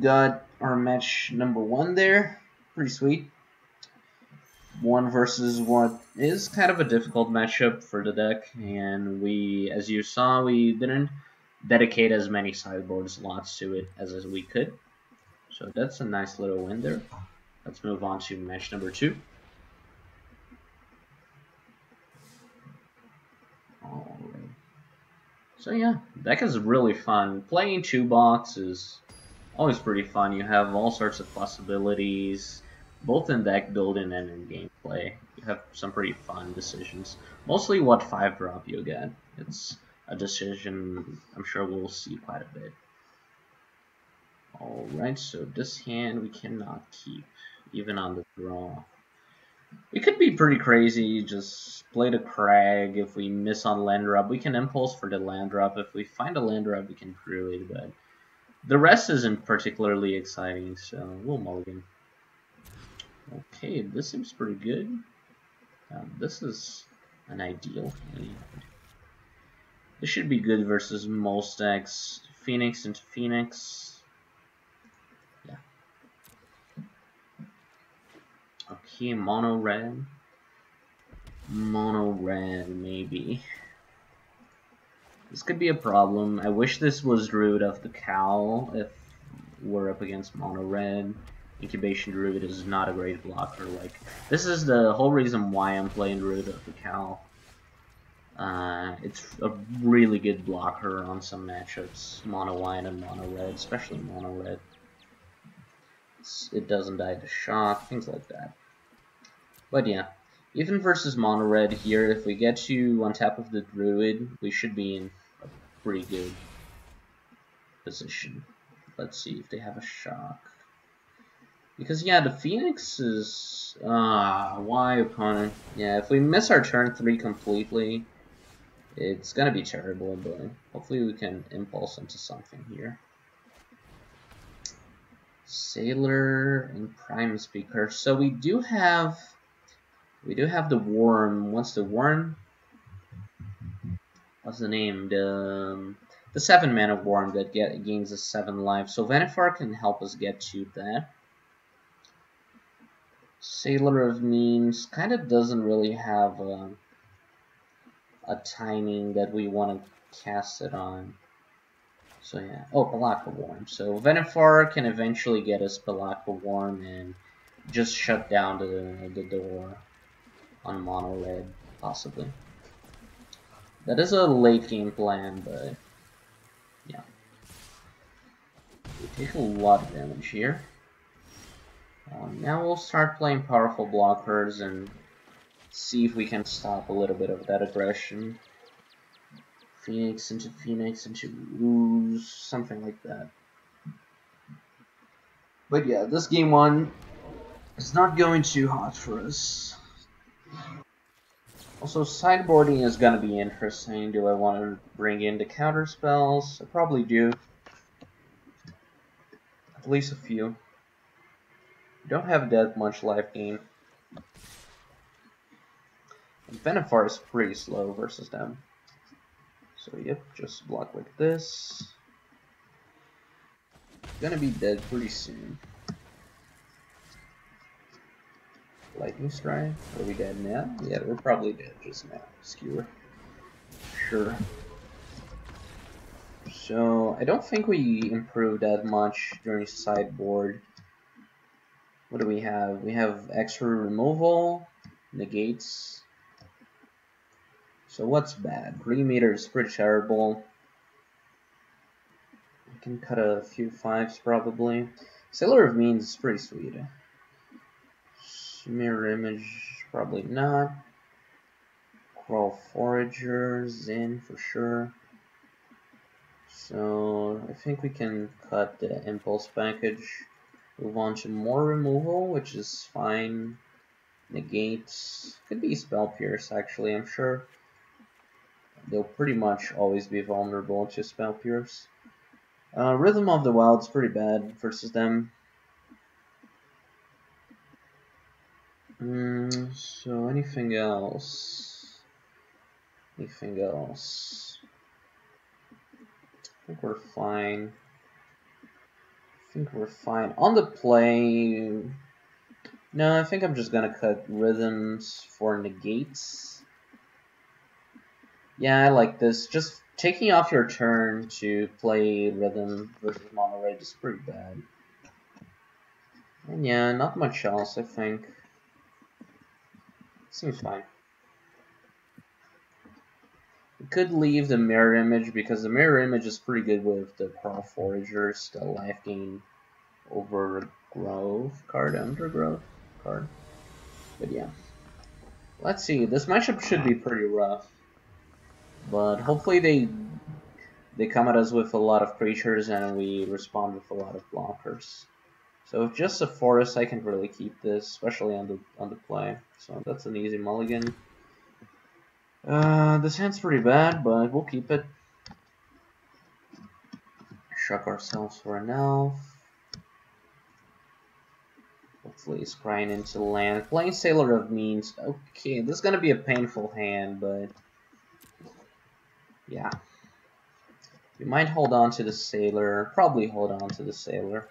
got our match number 1 there, pretty sweet. 1 versus what is kind of a difficult matchup for the deck, and we, as you saw, we didn't dedicate as many sideboard slots to it as we could. So that's a nice little win there. Let's move on to match number 2. Alright. So yeah, deck is really fun. Playing 2 box is always pretty fun. You have all sorts of possibilities, both in deck building and in gameplay. You have some pretty fun decisions. Mostly what 5-drop you get. It's a decision I'm sure we'll see quite a bit. Alright, so this hand we cannot keep, even on the draw. We could be pretty crazy, just play the Crag. If we miss on land drop, we can impulse for the land drop. If we find a land drop, we can Druid, but the rest isn't particularly exciting, so we'll mulligan. Okay, this seems pretty good. This is an ideal hand. This should be good versus most decks. Phoenix into Phoenix. Yeah. Okay, mono red. Mono red, maybe. This could be a problem. I wish this was Druid of the Cowl if we're up against mono red. Incubation Druid is not a great blocker. Like, this is the whole reason why I'm playing Druid of the Cowl. It's a really good blocker on some matchups, mono white and mono red, especially mono red. It doesn't die to shock, things like that. But yeah, even versus mono red here, if we get to on top of the druid, we should be in a pretty good position. Let's see if they have a shock. Because yeah, the Phoenix is why opponent? Yeah, if we miss our turn 3 completely, it's gonna be terrible, but hopefully we can impulse into something here. Sailor and Prime Speaker. So we do have the Worm. What's the Worm? What's the name? The 7-mana Worm that gains us 7 life. So Vannifar can help us get to that. Sailor of Means kind of doesn't really have a timing that we want to cast it on. So yeah. Oh, Pelakka Wurm. So Vannifar can eventually get us Pelakka Wurm and just shut down the door on mono red, possibly. That is a late game plan, but yeah. We take a lot of damage here. Now we'll start playing powerful blockers and see if we can stop a little bit of that aggression. Phoenix into Ooze, something like that. But yeah, this game 1 is not going too hot for us. Also, sideboarding is going to be interesting. Do I want to bring in the counter spells? I probably do. At least a few. Don't have that much life gain. And Vannifar is pretty slow versus them. So yep, just block like this. Gonna be dead pretty soon. Lightning Strike? Are we dead now? Yeah, we're probably dead just now. Skewer. Sure. So I don't think we improved that much during sideboard. What do we have? We have extra removal, negates. So what's bad? Green meter is pretty terrible. I can cut a few 5s probably. Sailor of Means is pretty sweet. Mirror Image, probably not. Kraul Foragers in for sure. So I think we can cut the impulse package. Move on to more removal, which is fine. Negates. Could be Spell Pierce actually, I'm sure. They'll pretty much always be vulnerable to Spell Pierce. Rhythm of the Wild is pretty bad versus them. So anything else? Anything else? I think we're fine. On the play, no, I think I'm just gonna cut rhythms for negates. Yeah, I like this. Just taking off your turn to play rhythm versus mono red is pretty bad. And yeah, not much else, I think. Seems fine. We could leave the mirror image because the mirror image is pretty good with the Kraul Foragers, the life gain overgrowth card, undergrowth card. But yeah. Let's see, this matchup should be pretty rough. But hopefully they come at us with a lot of creatures and we respond with a lot of blockers. So with just a forest I can really keep this, especially on the play. So that's an easy mulligan. This hand's pretty bad, but we'll keep it. Shuck ourselves for an elf. Hopefully scrying into land. Playing Sailor of Means. Okay, this is gonna be a painful hand, but yeah. We might hold on to the Sailor. Probably hold on to the Sailor.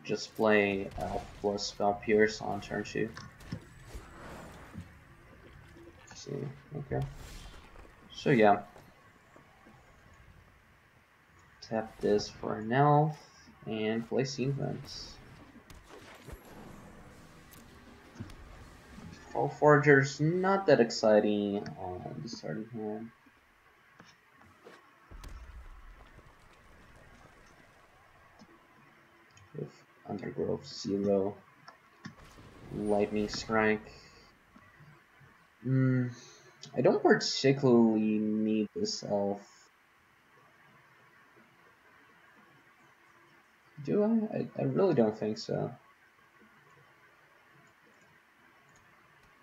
Just play Elf plus Spell Pierce on turn 2. See, okay. So yeah. Tap this for an elf and play Sequence. Kraul Foragers, not that exciting on the starting hand. With Undergrowth 0, Lightning Strike. I don't particularly need this elf. Do I? I really don't think so.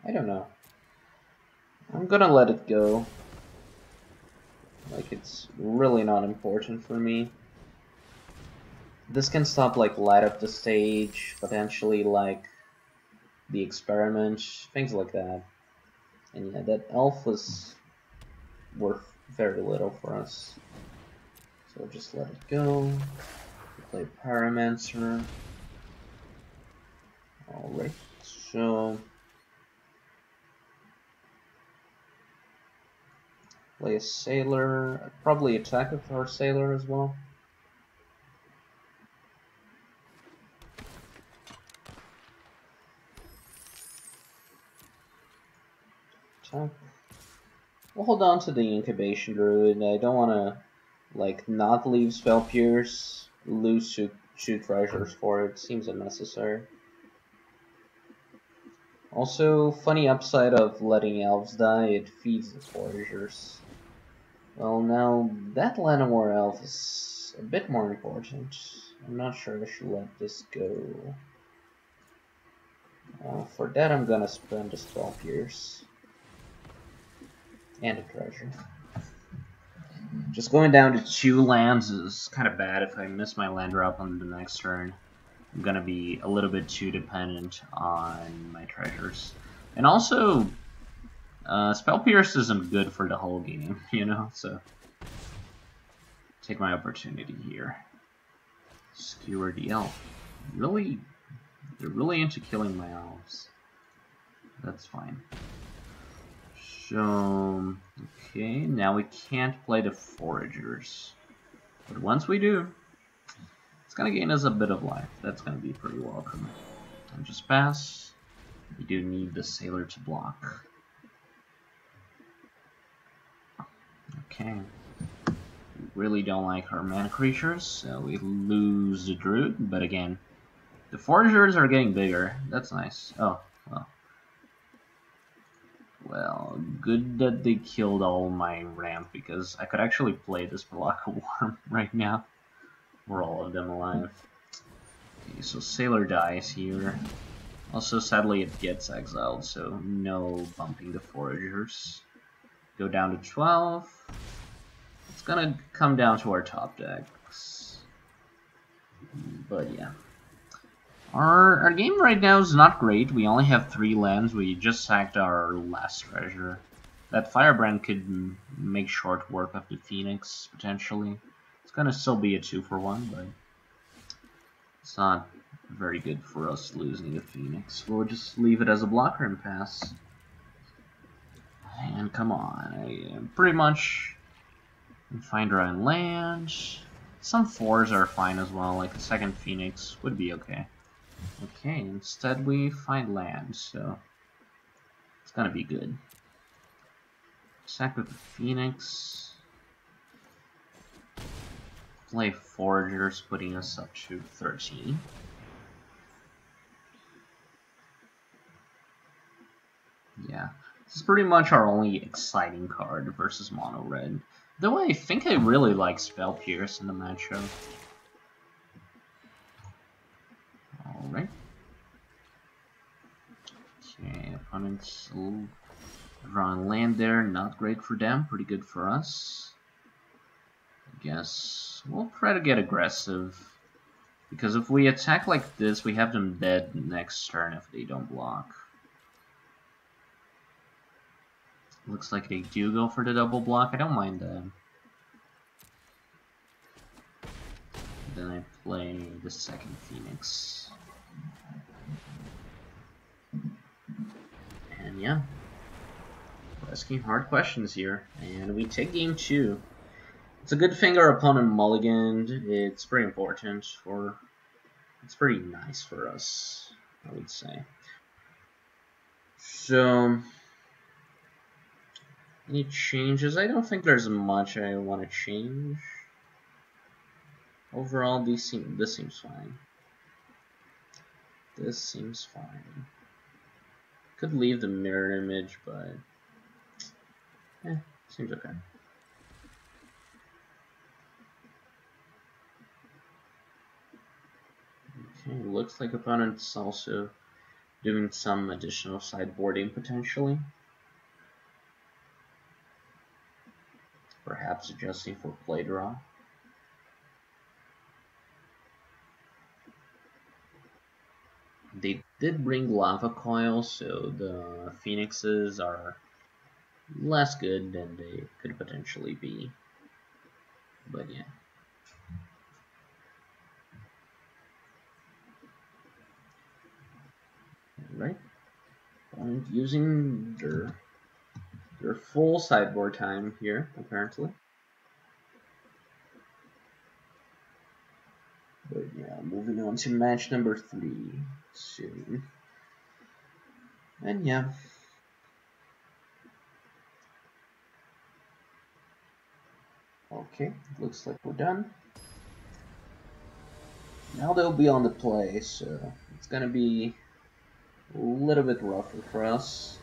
I don't know. I'm gonna let it go. Like, it's really not important for me. This can stop, like, light up the stage, potentially, like, the experiment, things like that. And yeah, that elf was worth very little for us. So just let it go. We play Pyromancer. Alright, so play a Sailor. I'd probably attack with our Sailor as well. Attack. We'll hold on to the Incubation Druid. I don't want to, like, not leave Spell Pierce, lose two treasures for it. Seems unnecessary. Also, funny upside of letting elves die, it feeds the foragers. Well, now, that Llanowar Elf is a bit more important. I'm not sure I should let this go. For that, I'm gonna spend a Spell Pierce. And a treasure. Just going down to 2 lands is kind of bad. If I miss my land drop on the next turn, I'm gonna be a little bit too dependent on my treasures. And also, Spell Pierce isn't good for the whole game, you know, so take my opportunity here. Skewer the elf. Really, they're really into killing my elves. That's fine. So, okay, now we can't play the foragers. But once we do, it's gonna gain us a bit of life. That's gonna be pretty welcome. And just pass. We do need the Sailor to block. Okay. We really don't like our mana creatures, so we lose the Druid, but again, the foragers are getting bigger. That's nice. Oh, well. Well, good that they killed all my ramp, because I could actually play this Pelakka Wurm right now. We're all of them alive. Okay, so Sailor dies here. Also, sadly, it gets exiled, so no bumping the foragers. Go down to 12. It's gonna come down to our top decks. But yeah. Our game right now is not great. We only have 3 lands. We just sacked our last treasure. That Firebrand could make short work of the Phoenix, potentially. It's gonna still be a 2-for-1, but it's not very good for us losing the Phoenix. We'll just leave it as a blocker and pass. And come on, pretty much find our own land. Some 4s are fine as well, like a second Phoenix would be okay. Okay, instead we find land, so it's gonna be good. Sack with the Phoenix. Play Foragers, putting us up to 13. Yeah, this is pretty much our only exciting card versus Mono Red. Though I think I really like Spell Pierce in the matchup. Alright. Okay, opponents drawing land there, not great for them, pretty good for us. I guess we'll try to get aggressive, because if we attack like this, we have them dead next turn if they don't block. Looks like they do go for the double block, I don't mind that. Then I play the second Phoenix. And yeah, we're asking hard questions here, and we take game 2. It's a good thing our opponent mulliganed. It's pretty important for. It's pretty nice for us, I would say. So, any changes? I don't think there's much I want to change. Overall, this seems fine. This seems fine. Could leave the mirror image, but seems okay. Okay, looks like opponent's also doing some additional sideboarding potentially. Perhaps adjusting for play draw. They did bring Lava Coil, so the Phoenixes are less good than they could potentially be. But yeah. Right? And using their full sideboard time here, apparently. But yeah, moving on to match number 3 soon. And yeah. Okay, looks like we're done. Now they'll be on the play, so it's gonna be a little bit rougher for us.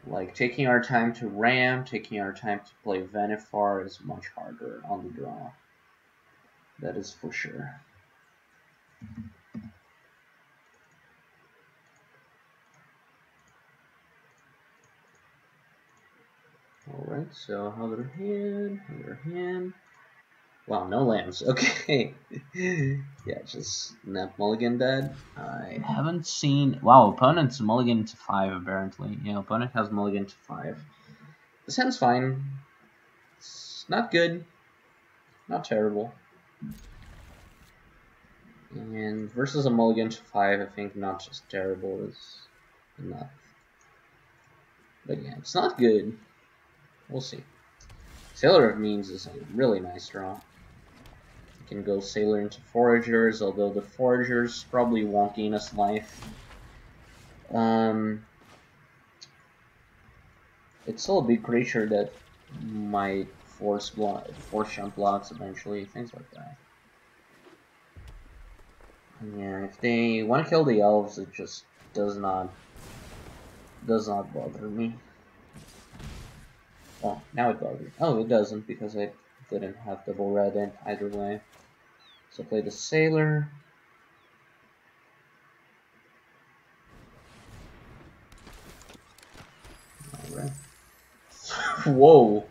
Like, taking our time to ram, taking our time to play Vannifar is much harder on the draw. That is for sure. Alright, so other hand. Wow, no lands. Okay. Yeah, just Nap Mulligan dead. I haven't seen... Wow, opponent's Mulligan to 5, apparently. Yeah, opponent has Mulligan to 5. This hand's fine. It's not good. Not terrible. And versus a Mulligan to 5, I think not just terrible is enough. But yeah, it's not good. We'll see. Sailor of Means is a really nice draw. You can go Sailor into Foragers, although the Foragers probably won't gain us life. It's still a big creature that might force jump blocks eventually, things like that. And yeah, if they want to kill the elves, it just does not bother me. Oh, now it bothers. Oh, it doesn't, because I didn't have double red in either way. So play the Sailor. Alright. Whoa!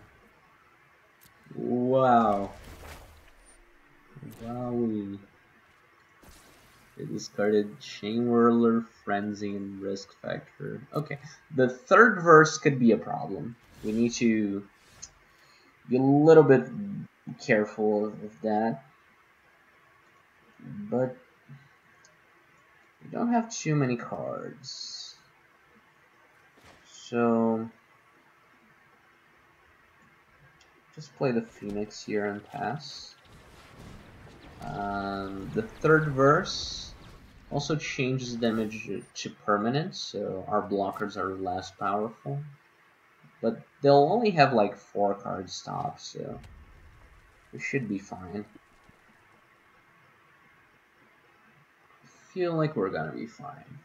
Wow. Wowie. They discarded Chain Whirler, Frenzy, and Risk Factor. Okay, the third verse could be a problem. We need to be a little bit careful of that. But we don't have too many cards. So just play the Phoenix here and pass. The third verse also changes damage to permanent, so our blockers are less powerful. But they'll only have like 4 card stops, so we should be fine. I feel like we're gonna be fine.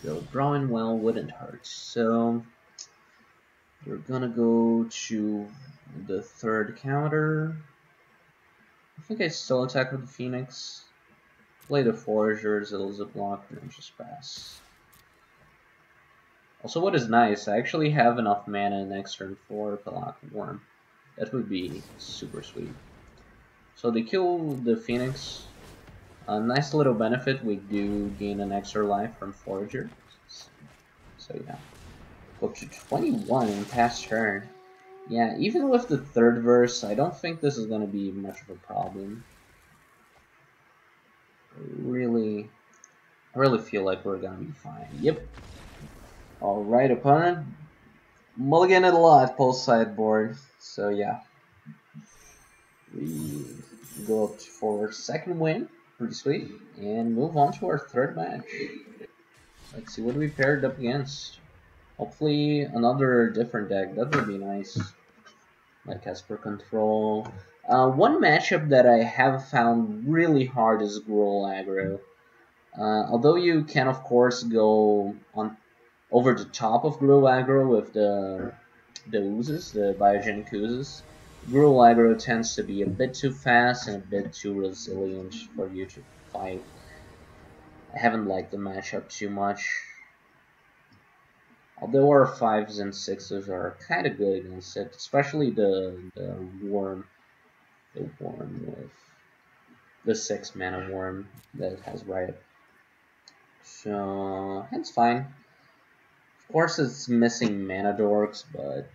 So drawing well wouldn't hurt. So we're gonna go to the third counter. I think I still attack with the Phoenix. Play the Foragers, it'll zip block, and then just pass. Also, what is nice, I actually have enough mana next turn for Pelakka Wurm. That would be super sweet. So they kill the Phoenix. A nice little benefit, we do gain an extra life from Forager. So yeah. Go up to 21 in past turn. Yeah, even with the third verse, I don't think this is going to be much of a problem. I really feel like we're going to be fine. Yep. Alright, opponent. Mulligan it a lot, post sideboard. So yeah. We go up for second win. Pretty sweet. And move on to our third match. Let's see what we paired up against. Hopefully another different deck. That would be nice. Like Esper Control. One matchup that I have found really hard is Kraul aggro. Although you can of course go on over the top of Kraul aggro with the oozes, the Biogenic Oozes, Kraul aggro tends to be a bit too fast and a bit too resilient for you to fight. I haven't liked the matchup too much. Although our 5s and 6s are kind of good against it, especially the worm. The worm with the 6-mana worm that has riot. So, it's fine. Of course it's missing mana dorks, but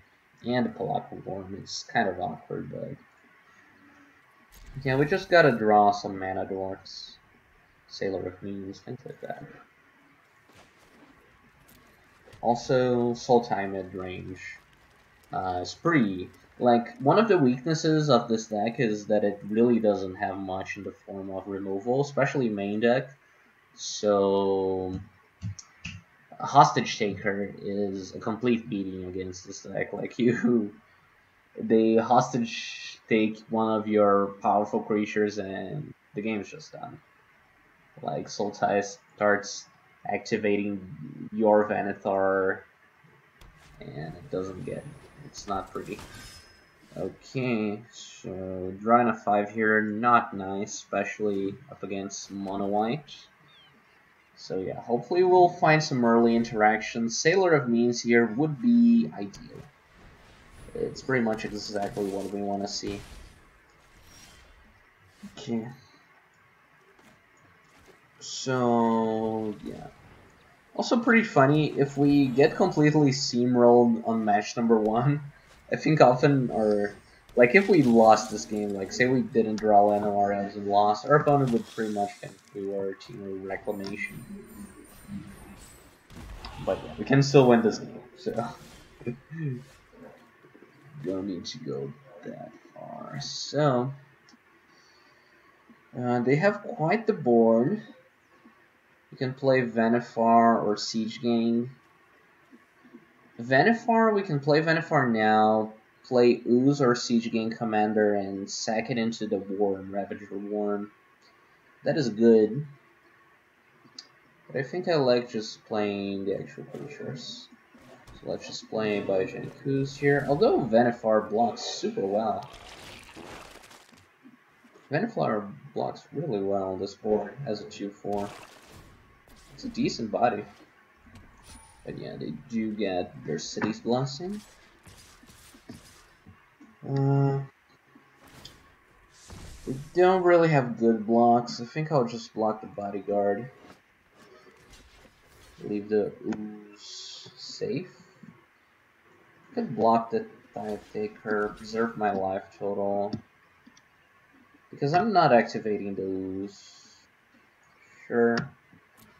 and the Pelakka Wurm is kind of awkward, but yeah, we just gotta draw some mana dorks. Sailor of Means, things like that. Also, Sultai mid-range is pretty... Like, one of the weaknesses of this deck is that it really doesn't have much in the form of removal, especially main deck. So, a Hostage Taker is a complete beating against this deck. Like, they hostage take one of your powerful creatures and the game's just done. Like, Sultai starts activating your Vannifar and it doesn't get... It's not pretty. Okay, so drawing a 5 here, not nice, especially up against mono white. So yeah, hopefully we'll find some early interactions. Sailor of Means here would be ideal. It's pretty much exactly what we want to see. Okay. So, yeah. Also pretty funny, if we get completely steamrolled on match number 1, I think often like if we lost this game, like say we didn't draw Llanowar Elves and lost, our opponent would pretty much think we were Team Reclamation. But yeah, we can still win this game, so don't need to go that far. So, they have quite the board. You can play Vannifar or Siege Gang. Vannifar, we can play Vannifar now, play Ooze or Siege Gang Commander, and sack it into the Wurm, Ravager Wurm. That is good. But I think I like just playing the actual creatures. So let's just play Biogenic Ooze here. Although Vannifar blocks super well. Vannifar blocks really well on this board as a 2/4. It's a decent body. But yeah, they do get their City's Blessing. They don't really have good blocks. I think I'll just block the Bodyguard. Leave the Ooze safe. Could block the Dive Taker, preserve my life total. Because I'm not activating the Ooze. Sure.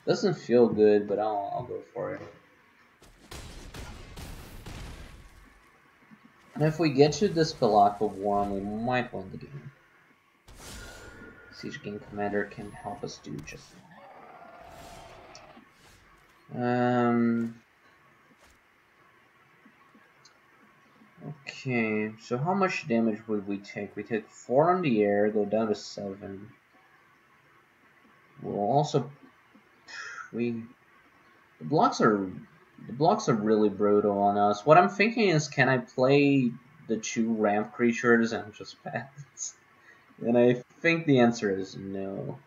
Doesn't feel good, but I'll go for it. And if we get to this Pelakka Wurm, we might win the game. Siege Gang Commander can help us do just that. Okay, so how much damage would we take? We take 4 on the air, go down to 7. We'll also... The blocks are really brutal on us. What I'm thinking is, can I play the 2 ramp creatures and just pass? And I think the answer is no.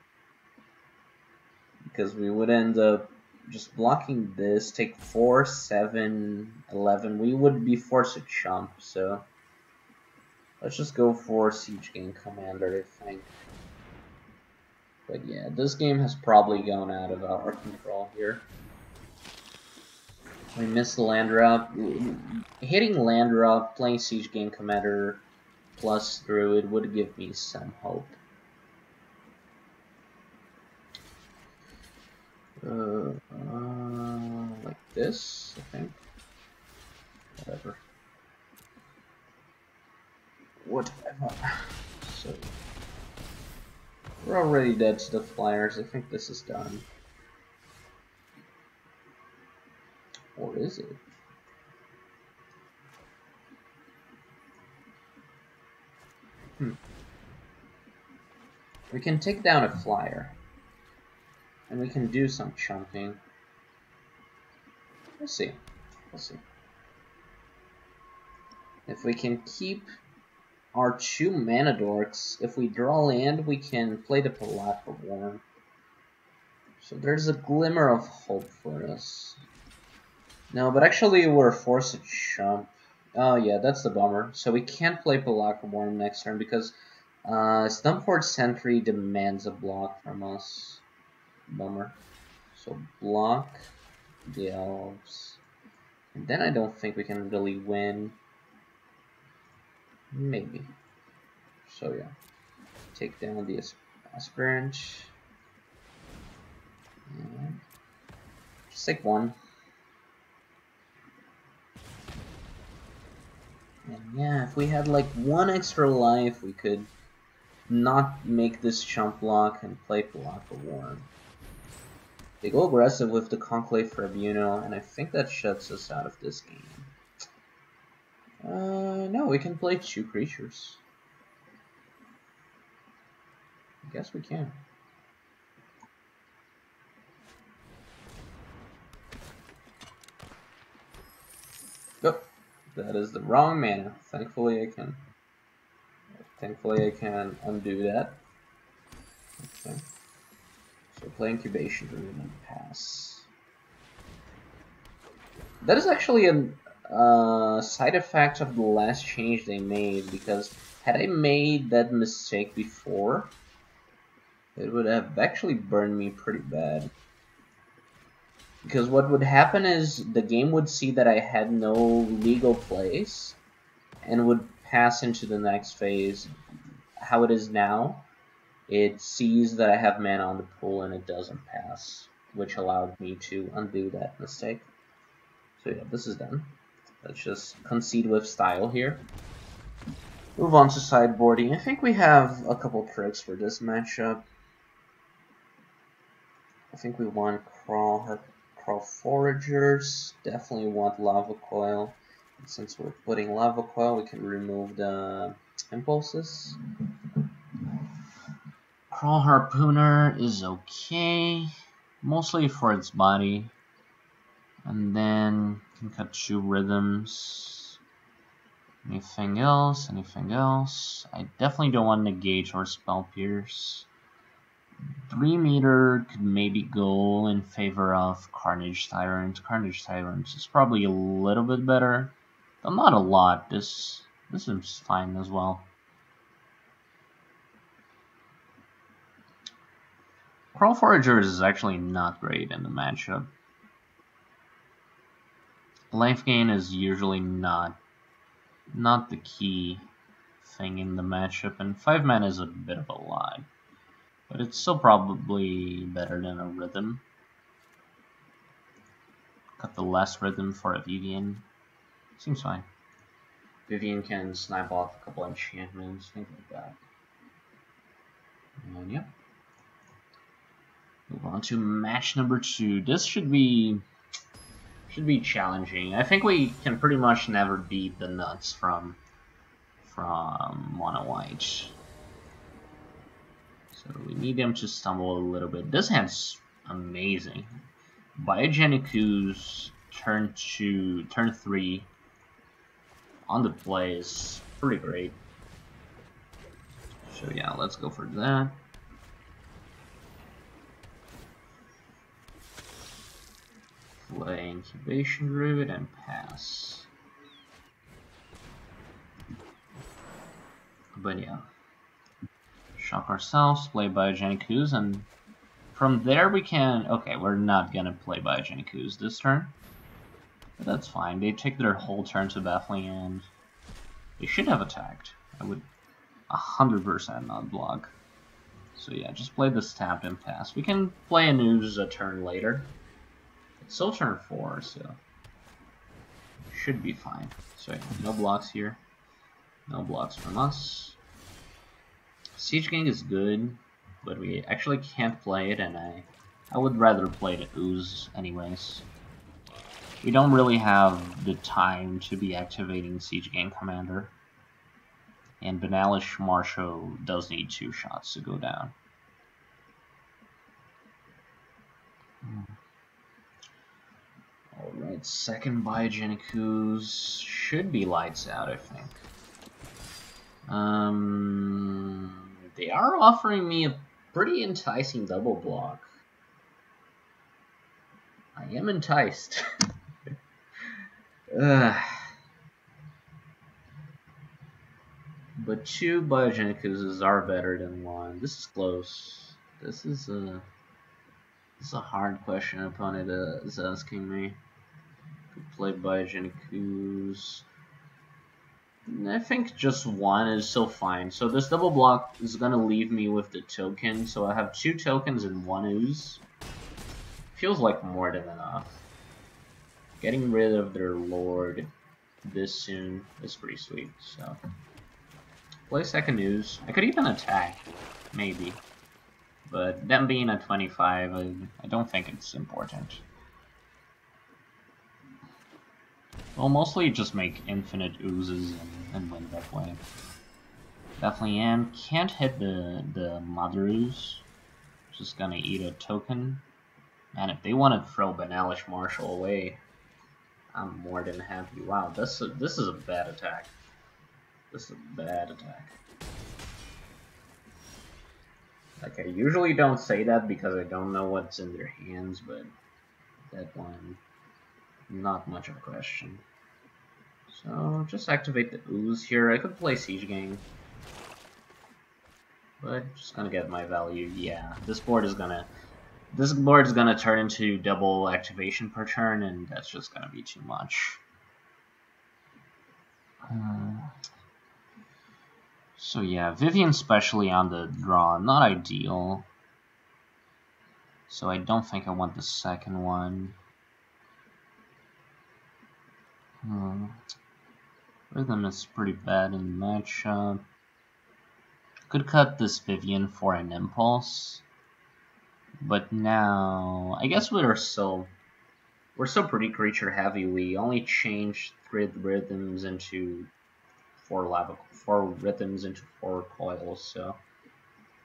Because we would end up just blocking this, take 4, 7, 11. We would be forced to chump, so let's just go for Siege Gang Commander, I think. But yeah, this game has probably gone out of our control here. We missed the land drop. Hitting land drop, playing Siege Gang Commander plus Druid would give me some hope. Like this, I think. Whatever. So We're already dead to the flyers. I think this is done. Or is it? We can take down a flyer. And we can do some chunking. We'll see. We'll see. If we can keep our 2 mana dorks, if we draw land, we can play the Pelakka Wurm. So there's a glimmer of hope for us. No, but actually we're forced to jump. Oh yeah, that's the bummer. So we can't play Pelakka Wurm next turn because Stumpford Sentry demands a block from us. Bummer. So block the elves. And then I don't think we can really win. Maybe. So yeah. Take down the aspirant. And just take 1. And yeah, if we had like 1 extra life, we could not make this chump block and play Pelakka Wurm. They go aggressive with the Conclave Tribunal, and I think that shuts us out of this game. No, we can play 2 creatures. I guess we can. Oh, that is the wrong mana. Thankfully I can undo that. Okay. So play Incubation Druid and pass. That is actually a side effect of the last change they made, because had I made that mistake before, it would have actually burned me pretty bad. Because what would happen is the game would see that I had no legal plays and would pass into the next phase. How it is now, it sees that I have mana on the pool and it doesn't pass, which allowed me to undo that mistake. So yeah, this is done. Let's just concede with style here. Move on to sideboarding. I think we have a couple tricks for this matchup. I think we want Kraul Foragers. Definitely want Lava Coil. And since we're putting Lava Coil, we can remove the impulses. Kraul Harpooner is okay, mostly for its body. And then can cut 2 rhythms. Anything else? Anything else? I definitely don't want Negate or Spell Pierce. 3 meter could maybe go in favor of Carnage Tyrant. Carnage Tyrant is probably a little bit better, but not a lot. This is fine as well. Kraul Foragers is actually not great in the matchup. Life gain is usually not the key thing in the matchup, and 5 mana is a bit of a lot. But it's still probably better than a rhythm. Cut the last rhythm for a Vivian. Seems fine. Vivian can snipe off a couple enchantments, things like that. And yeah. Move on to match number 2. This should be challenging. I think we can pretty much never beat the nuts from Mono White. So we need them to stumble a little bit. This hand's amazing. Biogenic Ooze, turn 3 on the play is pretty great. So yeah, let's go for that. Play Incubation Druid and pass. But yeah. Shock ourselves, play Biogenic Ooze, and from there we can... Okay, we're not gonna play Biogenic Ooze this turn. But that's fine. They take their whole turn to battling, and they should have attacked. I would 100% not block. So yeah, just play this tapped and pass. We can play an Ooze a turn later. It's still turn 4, so should be fine. So yeah, no blocks here. No blocks from us. Siege Gang is good. but we actually can't play it, and I would rather play the Ooze anyways. We don't really have the time to be activating Siege Gang Commander. And Banalish Marshal does need 2 shots to go down. Alright, second Biogenic Ooze should be lights out, I think. They are offering me a pretty enticing double block. I am enticed. But 2 Biogenic Oozes are better than 1. This is close. This is a hard question opponent is asking me. Could play Biogenic Ooze. I think just 1 is still fine. So this double block is gonna leave me with the token. So I have 2 tokens and 1 Ooze. Feels like more than enough. Getting rid of their Lord this soon is pretty sweet. So play second Ooze. I could even attack, maybe. But them being at 25, I don't think it's important. We'll mostly just make infinite Oozes and win that way. Definitely am. Can't hit the Mother Ooze. Just gonna eat a token. And if they want to throw Banalish Marshal away, I'm more than happy. Wow, this is a bad attack. This is a bad attack. Like, I usually don't say that because I don't know what's in their hands, but that one, not much of a question. So, just activate the Ooze here. I could play Siege Gang, but just gonna get my value. Yeah, this board is gonna turn into double activation per turn, and that's just gonna be too much. So yeah, Vivian especially on the draw, not ideal. So I don't think I want the second one. Rhythm is pretty bad in the matchup. Could cut this Vivian for an Impulse. But now, I guess we're still pretty creature heavy. We only changed 3 rhythms into 4 rhythms into 4 coils. So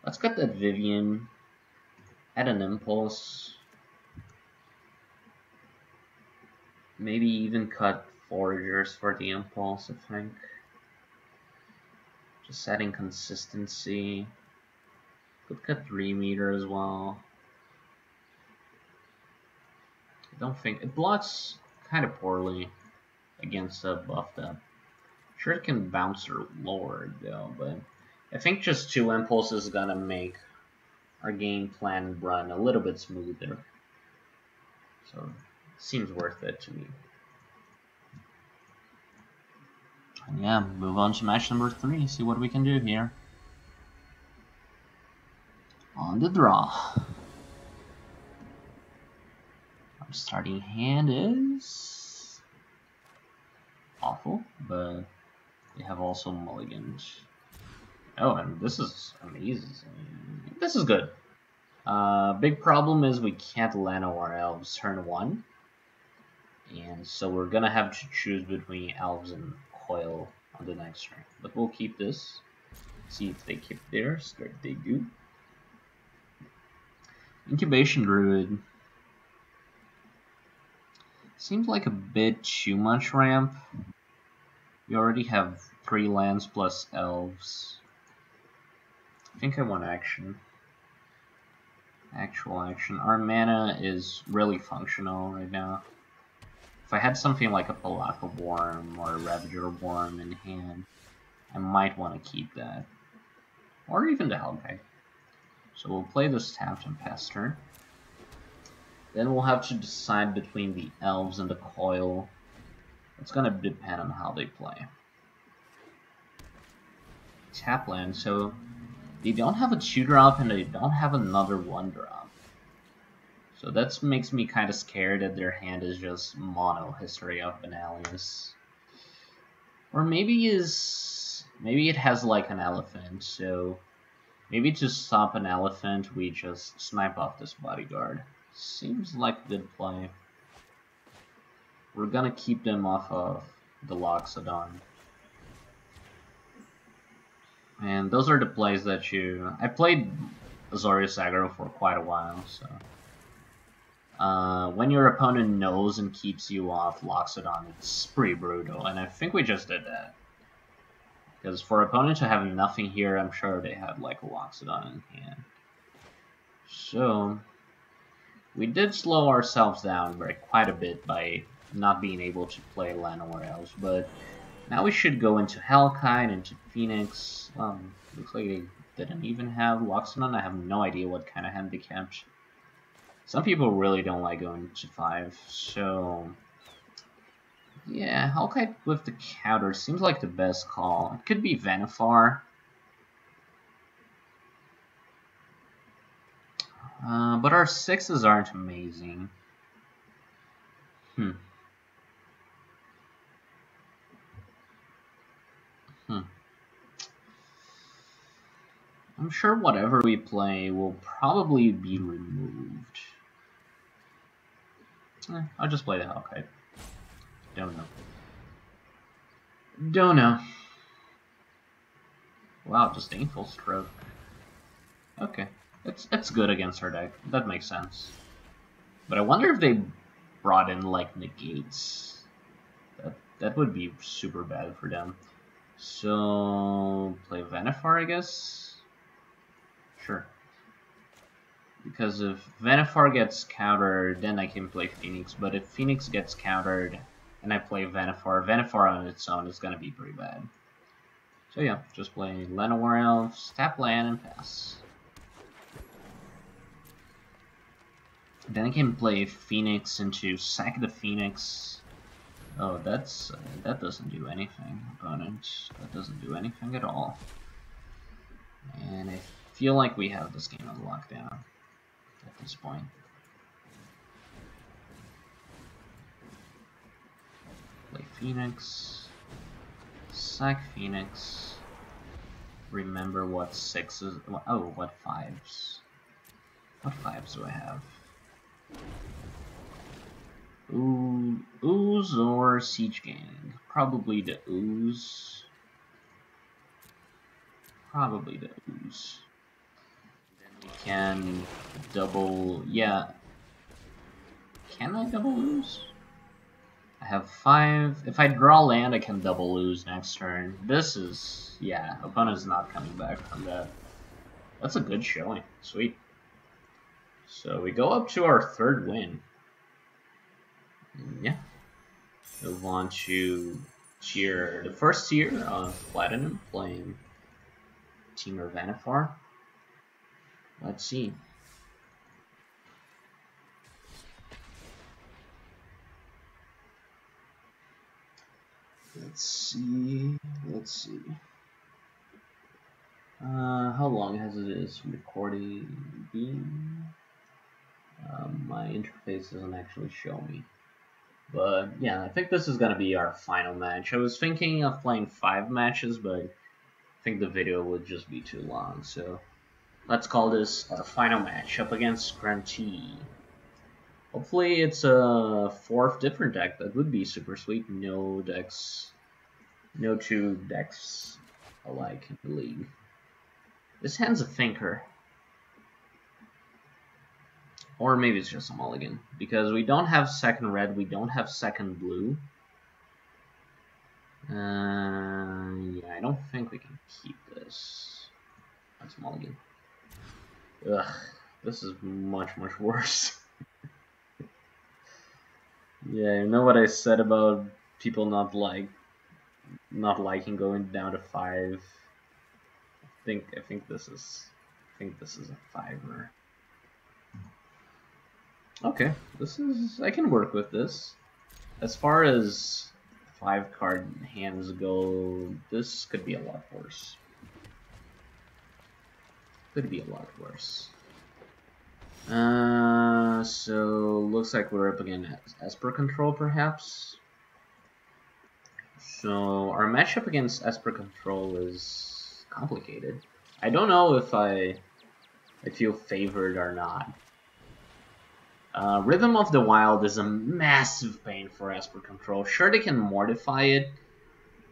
let's cut that Vivian. Add an Impulse. Maybe even cut Foragers for the Impulse, I think. Just adding consistency. Could cut 3 meter as well. I don't think it blocks kind of poorly against a buffed up. Sure, it can bounce her Lord though, but I think just 2 impulses is gonna make our game plan run a little bit smoother. So it seems worth it to me. And yeah, move on to match number 3. See what we can do here. On the draw. Our starting hand is awful, but we have also mulligans. Oh, and this is amazing. This is good. Big problem is we can't Llanowar Elves turn 1. And so we're gonna have to choose between Elves and Coil on the next turn. But we'll keep this. See if they keep theirs. If they do. Incubation Druid. Seems like a bit too much ramp. We already have 3 lands plus elves. I think I want action. Actual action. Our mana is really functional right now. If I had something like a Pelakka Wurm or a Ravager Wurm in hand, I might want to keep that. Or even the Hellkite. So we'll play this tapped and pass turn. Then we'll have to decide between the elves and the coil. It's gonna depend on how they play. Tap land, so they don't have a 2-drop and they don't have another 1-drop. So that makes me kind of scared that their hand is just mono History of Banalius. Or maybe it has like an elephant, so Maybe to stop an elephant, we just snipe off this bodyguard. Seems like a good play. We're gonna keep them off of the Loxodon. And those are the plays that I played Azorius aggro for quite a while, so... when your opponent knows and keeps you off Loxodon, it's pretty brutal, and I think we just did that. Because for opponent to have nothing here, I'm sure they had like a Loxodon in hand. So, we did slow ourselves down quite a bit by not being able to play Llanowar Elves, but now we should go into Hellkite, into Phoenix. Looks like they didn't even have Loxodon. I have no idea what kind of hand they kept. Some people really don't like going to 5, so... yeah, Hellkite with the counter seems like the best call. It could be Vannifar. But our 6s aren't amazing. I'm sure whatever we play will probably be removed. I'll just play the Hellkite. Don't know. Don't know. Wow, disdainful stroke. Okay, it's good against our deck. That makes sense. But I wonder if they brought in like negates. That would be super bad for them. So play Vannifar, I guess. Sure. Because if Vannifar gets countered, then I can play Phoenix. But if Phoenix gets countered and I play Vannifar, Vannifar on its own is gonna be pretty bad. So yeah, just play Llanowar Elves, tap land, and pass. Then I can play Phoenix into sack the Phoenix. Oh, that doesn't do anything, opponent. That doesn't do anything at all. And I feel like we have this game on lockdown at this point. Play Phoenix. Sack Phoenix. Remember what 6s... oh, what 5s. What 5s do I have? Ooze or Siege Gang? Probably the Ooze. Probably the Ooze. Then we can double... yeah. Can I double Ooze? I have 5. If I draw land, I can double Ooze next turn. This is... yeah, opponent's not coming back from that. That's a good showing. Sweet. So we go up to our 3rd win. Yeah. Move on to tier, the first tier of Platinum, playing Temur Vannifar. Let's see. Let's see. How long has this recording been? My interface doesn't actually show me. But yeah, I think this is gonna be our final match. I was thinking of playing 5 matches, but I think the video would just be too long. So let's call this our final match up against Grunty. Hopefully it's a 4th different deck. That would be super sweet. No 2 decks alike in the league. This hand's a thinker. Or maybe it's just a mulligan. Because we don't have 2nd red, we don't have 2nd blue. Yeah, I don't think we can keep this. That's mulligan. Ugh, this is much worse. Yeah, you know what I said about people not liking going down to 5. I think this is a 5er. Okay, I can work with this. As far as 5-card hands go, this could be a lot worse. So looks like we're up against Esper Control, perhaps. So our matchup against Esper Control is complicated. I don't know if I feel favored or not. Rhythm of the Wild is a massive pain for Esper Control. Sure, they can mortify it,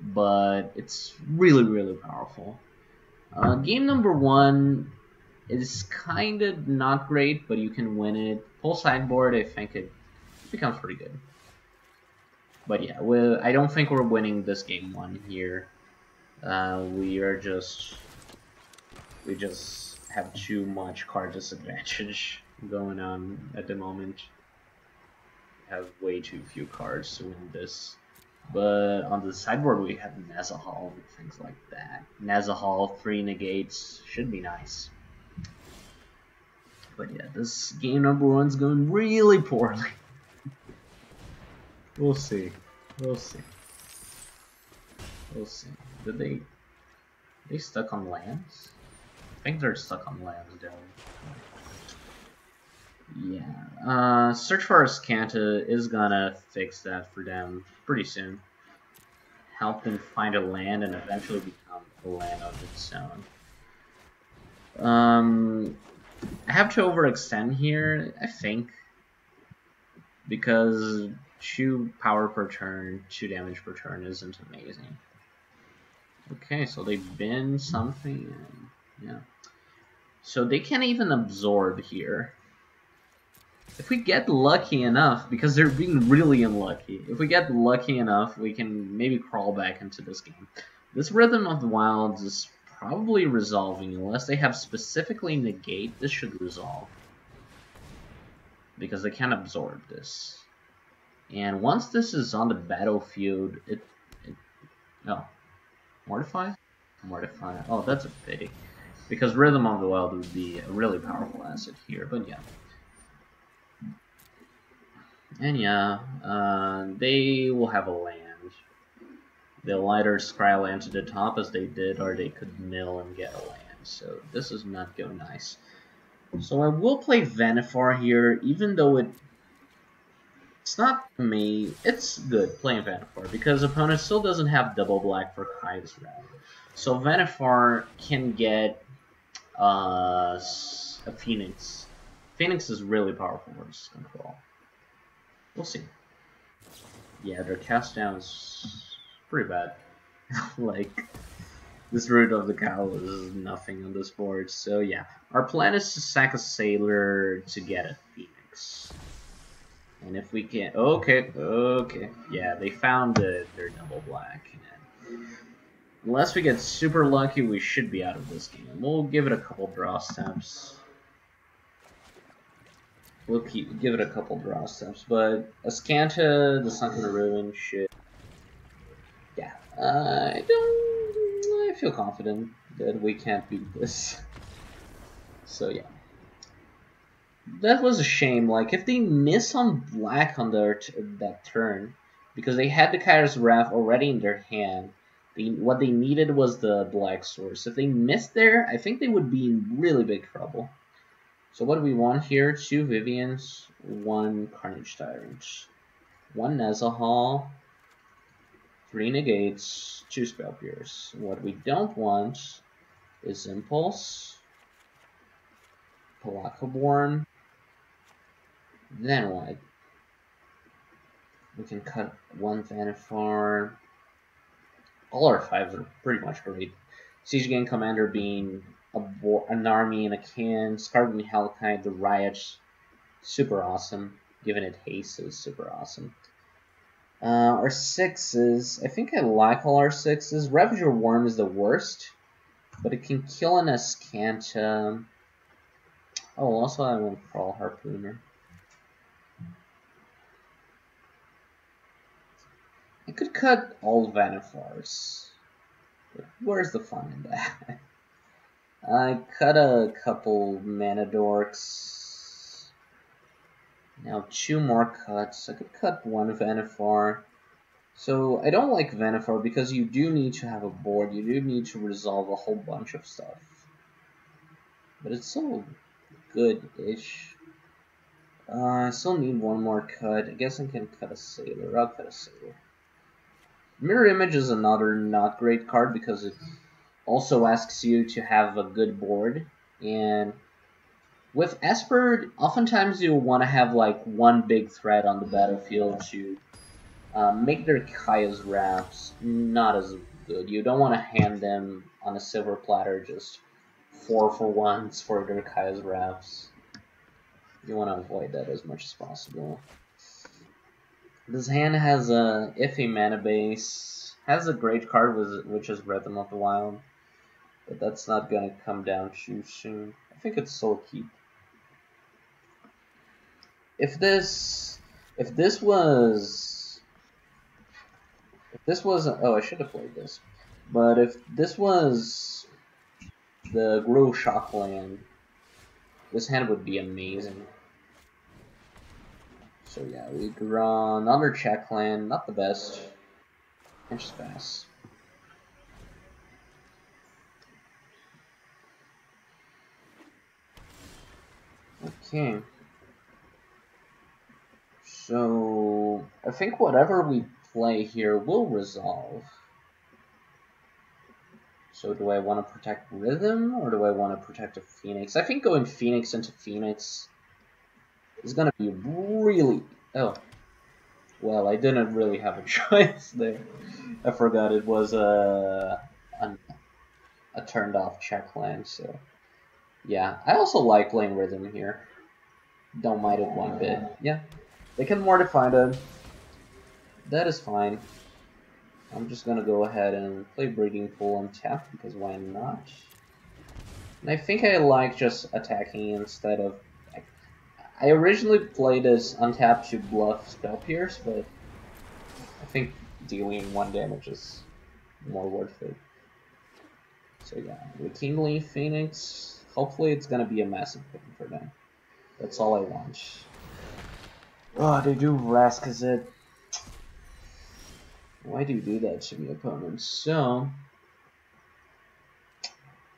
but it's really, really powerful. Game number 1 is kind of not great, but you can win it. Full sideboard, I think it becomes pretty good. But yeah, I don't think we're winning this game 1 here. We just have too much card disadvantage going on at the moment. We have way too few cards to win this. But on the sideboard we have Nazahal and things like that. Nazahal, 3 negates, should be nice. But yeah, this game number 1's going really poorly. We'll see. We'll see. We'll see. Did they stuck on lands? I think they're stuck on lands, though. Yeah. Search for Azcanta is gonna fix that for them pretty soon. Help them find a land and eventually become a land of its own. I have to overextend here, I think, because 2 power per turn, 2 damage per turn isn't amazing. Okay, so they bin something, and yeah. So they can't even absorb here. If we get lucky enough, because they're being really unlucky, if we get lucky enough, we can maybe crawl back into this game. This Rhythm of the Wilds is probably resolving, unless they have specifically negate, this should resolve. Because they can't absorb this. And once this is on the battlefield, no. Mortify? Mortify. Oh, that's a pity. Because Rhythm of the Wild would be a really powerful asset here, but yeah. And yeah, they will have a land. They'll either scry land to the top as they did, or they could mill and get a land. So this is not go nice. So I will play Vannifar here, even though it's not me. It's good playing Vannifar because opponent still doesn't have double black for Kai's round. So Vannifar can get a Phoenix. Phoenix is really powerful versus control. We'll see. Yeah, their cast down is pretty bad. Like, this Root of the Cowl is nothing on this board. So yeah, our plan is to sack a Sailor to get a Phoenix. And if we can... Okay. Yeah, they found their double black. And unless we get super lucky, we should be out of this game. We'll give it a couple draw steps. We'll give it a couple draw steps, but Azcanta, the Sunken Ruin, should... Yeah, I feel confident that we can't beat this. So yeah. That was a shame, like, if they miss on black on that turn, because they had the Kairos Wrath already in their hand, what they needed was the black source. If they missed there, I think they would be in really big trouble. So what do we want here? 2 Vivians, 1 Carnage Tyrant, 1 Nazahal, 3 Negates, 2 Spell Pierce. What we don't want is Impulse, Pelakka Wurm. Then what? We can cut 1 Vannifar. All our 5s are pretty much great. Siege Gang Commander being an army in a can. Skarrgan Hellkite, the Riot, super awesome. Giving it haste is super awesome. Our 6s, I think I like all our 6s. Ravager Wurm is the worst, but it can kill an Azcanta. Oh, also I want Kraul Harpooner. I could cut all Vannifars, but where's the fun in that? I cut a couple Mana Dorks. Now 2 more cuts. I could cut 1 Vannifar. So I don't like Vannifar because you do need to have a board. You do need to resolve a whole bunch of stuff. But it's so good-ish. I still need 1 more cut. I guess I can cut a Sailor. I'll cut a Sailor. Mirror Image is another not great card because it also asks you to have a good board, and with Esper, oftentimes you want to have like one big threat on the battlefield to make their Kaya's Wraths not as good. You don't want to hand them on a silver platter just 4-for-1s for their Kaya's Wraths. You want to avoid that as much as possible. This hand has a iffy mana base, has a great card which is Rhythm of the Wild, but that's not going to come down too soon. I think it's Soul Keep. If this was, oh, I should have played this, but if this was the Gruul Shockland, this hand would be amazing. So yeah, we draw another check land, not the best, and just pass. Okay. So I think whatever we play here will resolve. So do I want to protect Rhythm, or do I want to protect a Phoenix? I think going Phoenix into Phoenix is going to be really... Oh. Well, I didn't really have a choice there. I forgot it was a turned off check land, so... Yeah, I also like playing Rhythm here. Don't mind it one bit. Yeah, they can mortify them. That is fine. I'm just gonna go ahead and play Breeding Pool on tap, because why not? And I think I like just attacking instead of... I originally played as untap to bluff Spell Pierce, but I think dealing 1 damage is more worth it. So yeah, Rekindling Phoenix. Hopefully it's gonna be a massive win for them. That's all I want. Oh, they do Raskazit. Why do you do that to me, opponent? So,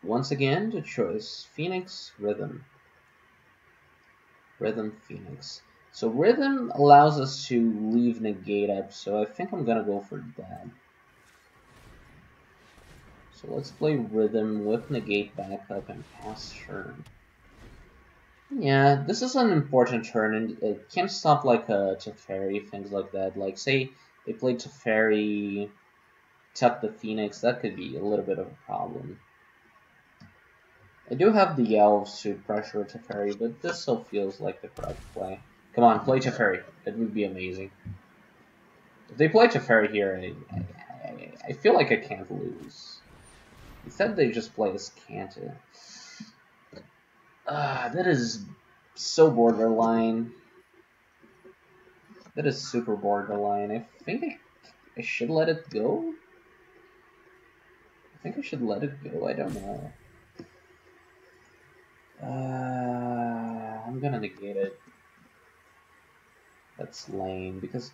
once again, the choice. Phoenix, Rhythm. Rhythm, Phoenix. So Rhythm allows us to leave Negate up, so I think I'm gonna go for that. So let's play Rhythm with Negate back up and pass turn. Yeah, this is an important turn, and it can stop like a Teferi, things like that. Like, say they played Teferi, tuck the Phoenix, that could be a little bit of a problem. I do have the Elves to pressure Teferi, but this still feels like the correct play. Come on, play Teferi. That would be amazing. If they play Teferi here, I feel like I can't lose. Instead, they just play as Kanta. That is so borderline. That is super borderline. I think I should let it go? I think I should let it go. I don't know. I'm gonna negate it. That's lame because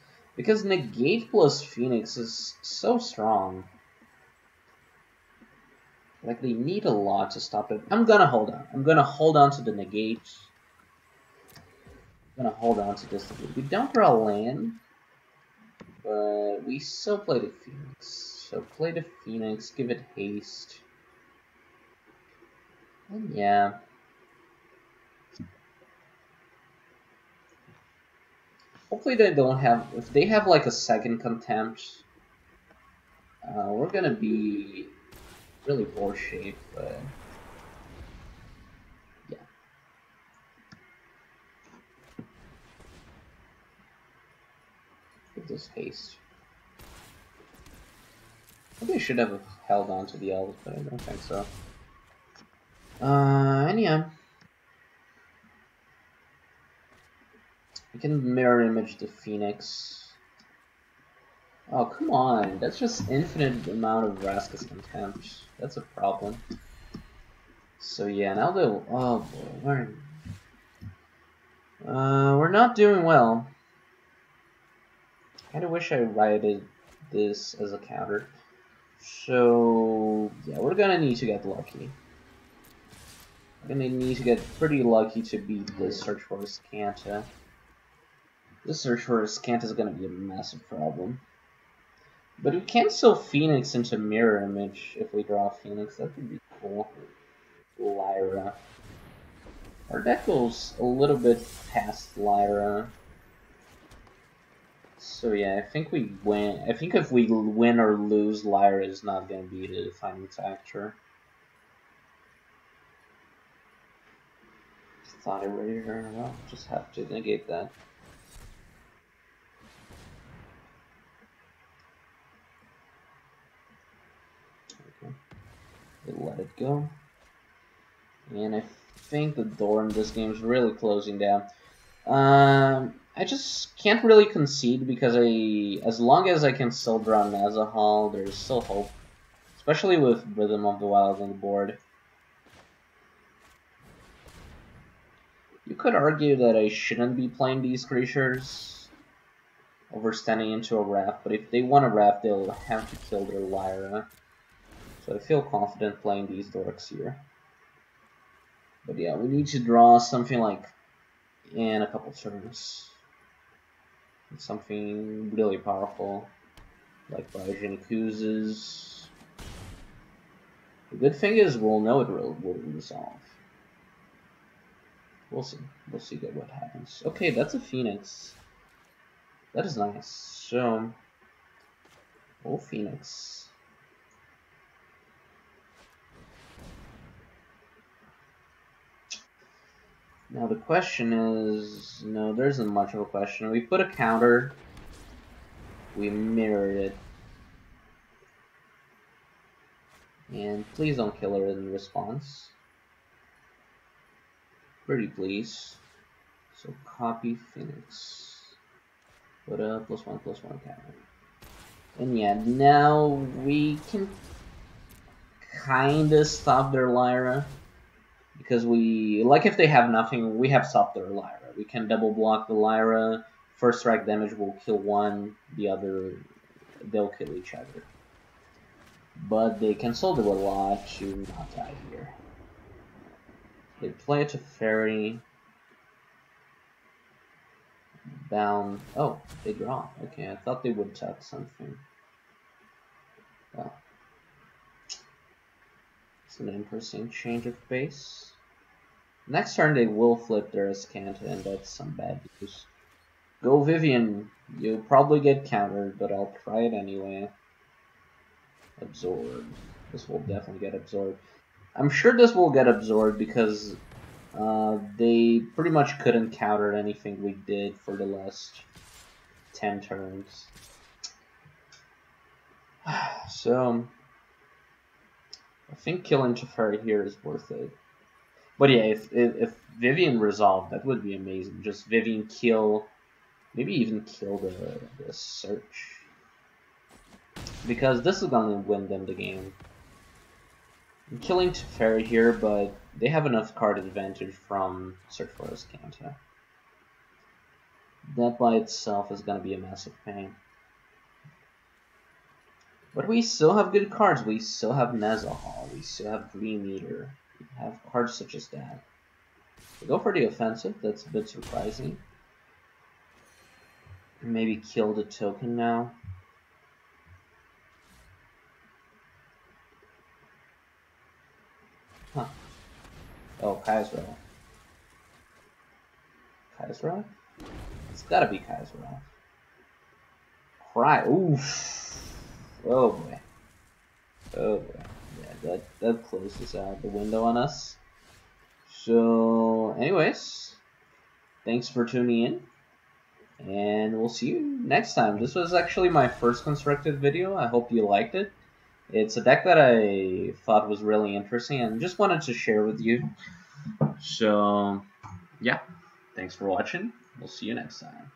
negate plus Phoenix is so strong. Like, they need a lot to stop it. I'm gonna hold on. I'm gonna hold on to the negate. I'm gonna hold on to this negate. We don't draw land, but we still play the Phoenix. So play the Phoenix, give it haste. And yeah. Hopefully they don't have... If they have like a second contempt, we're gonna be really poor shape, but yeah. Give this haste. Maybe I should have held on to the Elves, but I don't think so. And yeah. We can mirror image the Phoenix. Oh, come on. That's just infinite amount of Vraska's Contempt. That's a problem. So yeah, now they'll... Oh boy, we're not doing well. Kinda wish I righted this as a counter. So yeah, we're gonna need to get lucky. We're gonna need to get pretty lucky to beat this Search for Skanta. This Search for Skanta is gonna be a massive problem. But we can still Phoenix into Mirror Image if we draw Phoenix. That would be cool. Lyra. Our deck goes a little bit past Lyra. So yeah, I think we win. I think if we win or lose, Lyra is not going to be the defining factor. Thought it ready here. Well, just have to negate that. Okay. Let it go. And I think the door in this game is really closing down. I just can't really concede because as long as I can still draw Nazahal, there's still hope. Especially with Rhythm of the Wild on the board. You could argue that I shouldn't be playing these creatures over standing into a raft, but if they want a raft, they'll have to kill their Lyra. So I feel confident playing these dorks here. But yeah, we need to draw something like in a couple turns. Something really powerful, like Biogenic Oozes. The good thing is we'll know it will resolve. We'll see. We'll see what happens. Okay, that's a Phoenix. That is nice. So, oh, Phoenix. Now the question is, no, there isn't much of a question. We put a counter. We mirrored it. And please don't kill her in response. Pretty please. So copy Phoenix. Put a +1/+1 counter. And yeah, now we can kinda stop their Lyra. Because we, like if they have nothing, we have stopped their Lyra. We can double block the Lyra. First strike damage will kill one, the other, they'll kill each other. But they can still do a lot to not die here. They play it to Fairy. Bound. Oh, they draw. Okay, I thought they would tap something. Well, it's an interesting change of pace. Next turn they will flip their Azcanta, and that's some bad news. Go Vivian. You'll probably get countered, but I'll try it anyway. Absorb. This will definitely get absorbed. I'm sure this will get absorbed because they pretty much couldn't counter anything we did for the last 10 turns. So, I think killing Teferi here is worth it. But yeah, if Vivian resolved, that would be amazing. Just Vivian kill, maybe even kill the search. Because this is going to win them the game. I'm killing Teferi here, but they have enough card advantage from Search for Azcanta. That by itself is going to be a massive pain. But we still have good cards. We still have Nazahal. We still have Dream Eater. We have cards such as that. We go for the offensive. That's a bit surprising. Maybe kill the token now. Huh. Oh, Kaisra. Kaisra? It's gotta be Kaisra. Cry. Oof. Oh boy. Oh boy. Yeah, that closes out the window on us. So, anyways, thanks for tuning in. And we'll see you next time. This was actually my first constructed video. I hope you liked it. It's a deck that I thought was really interesting and just wanted to share with you. So, yeah. Thanks for watching. We'll see you next time.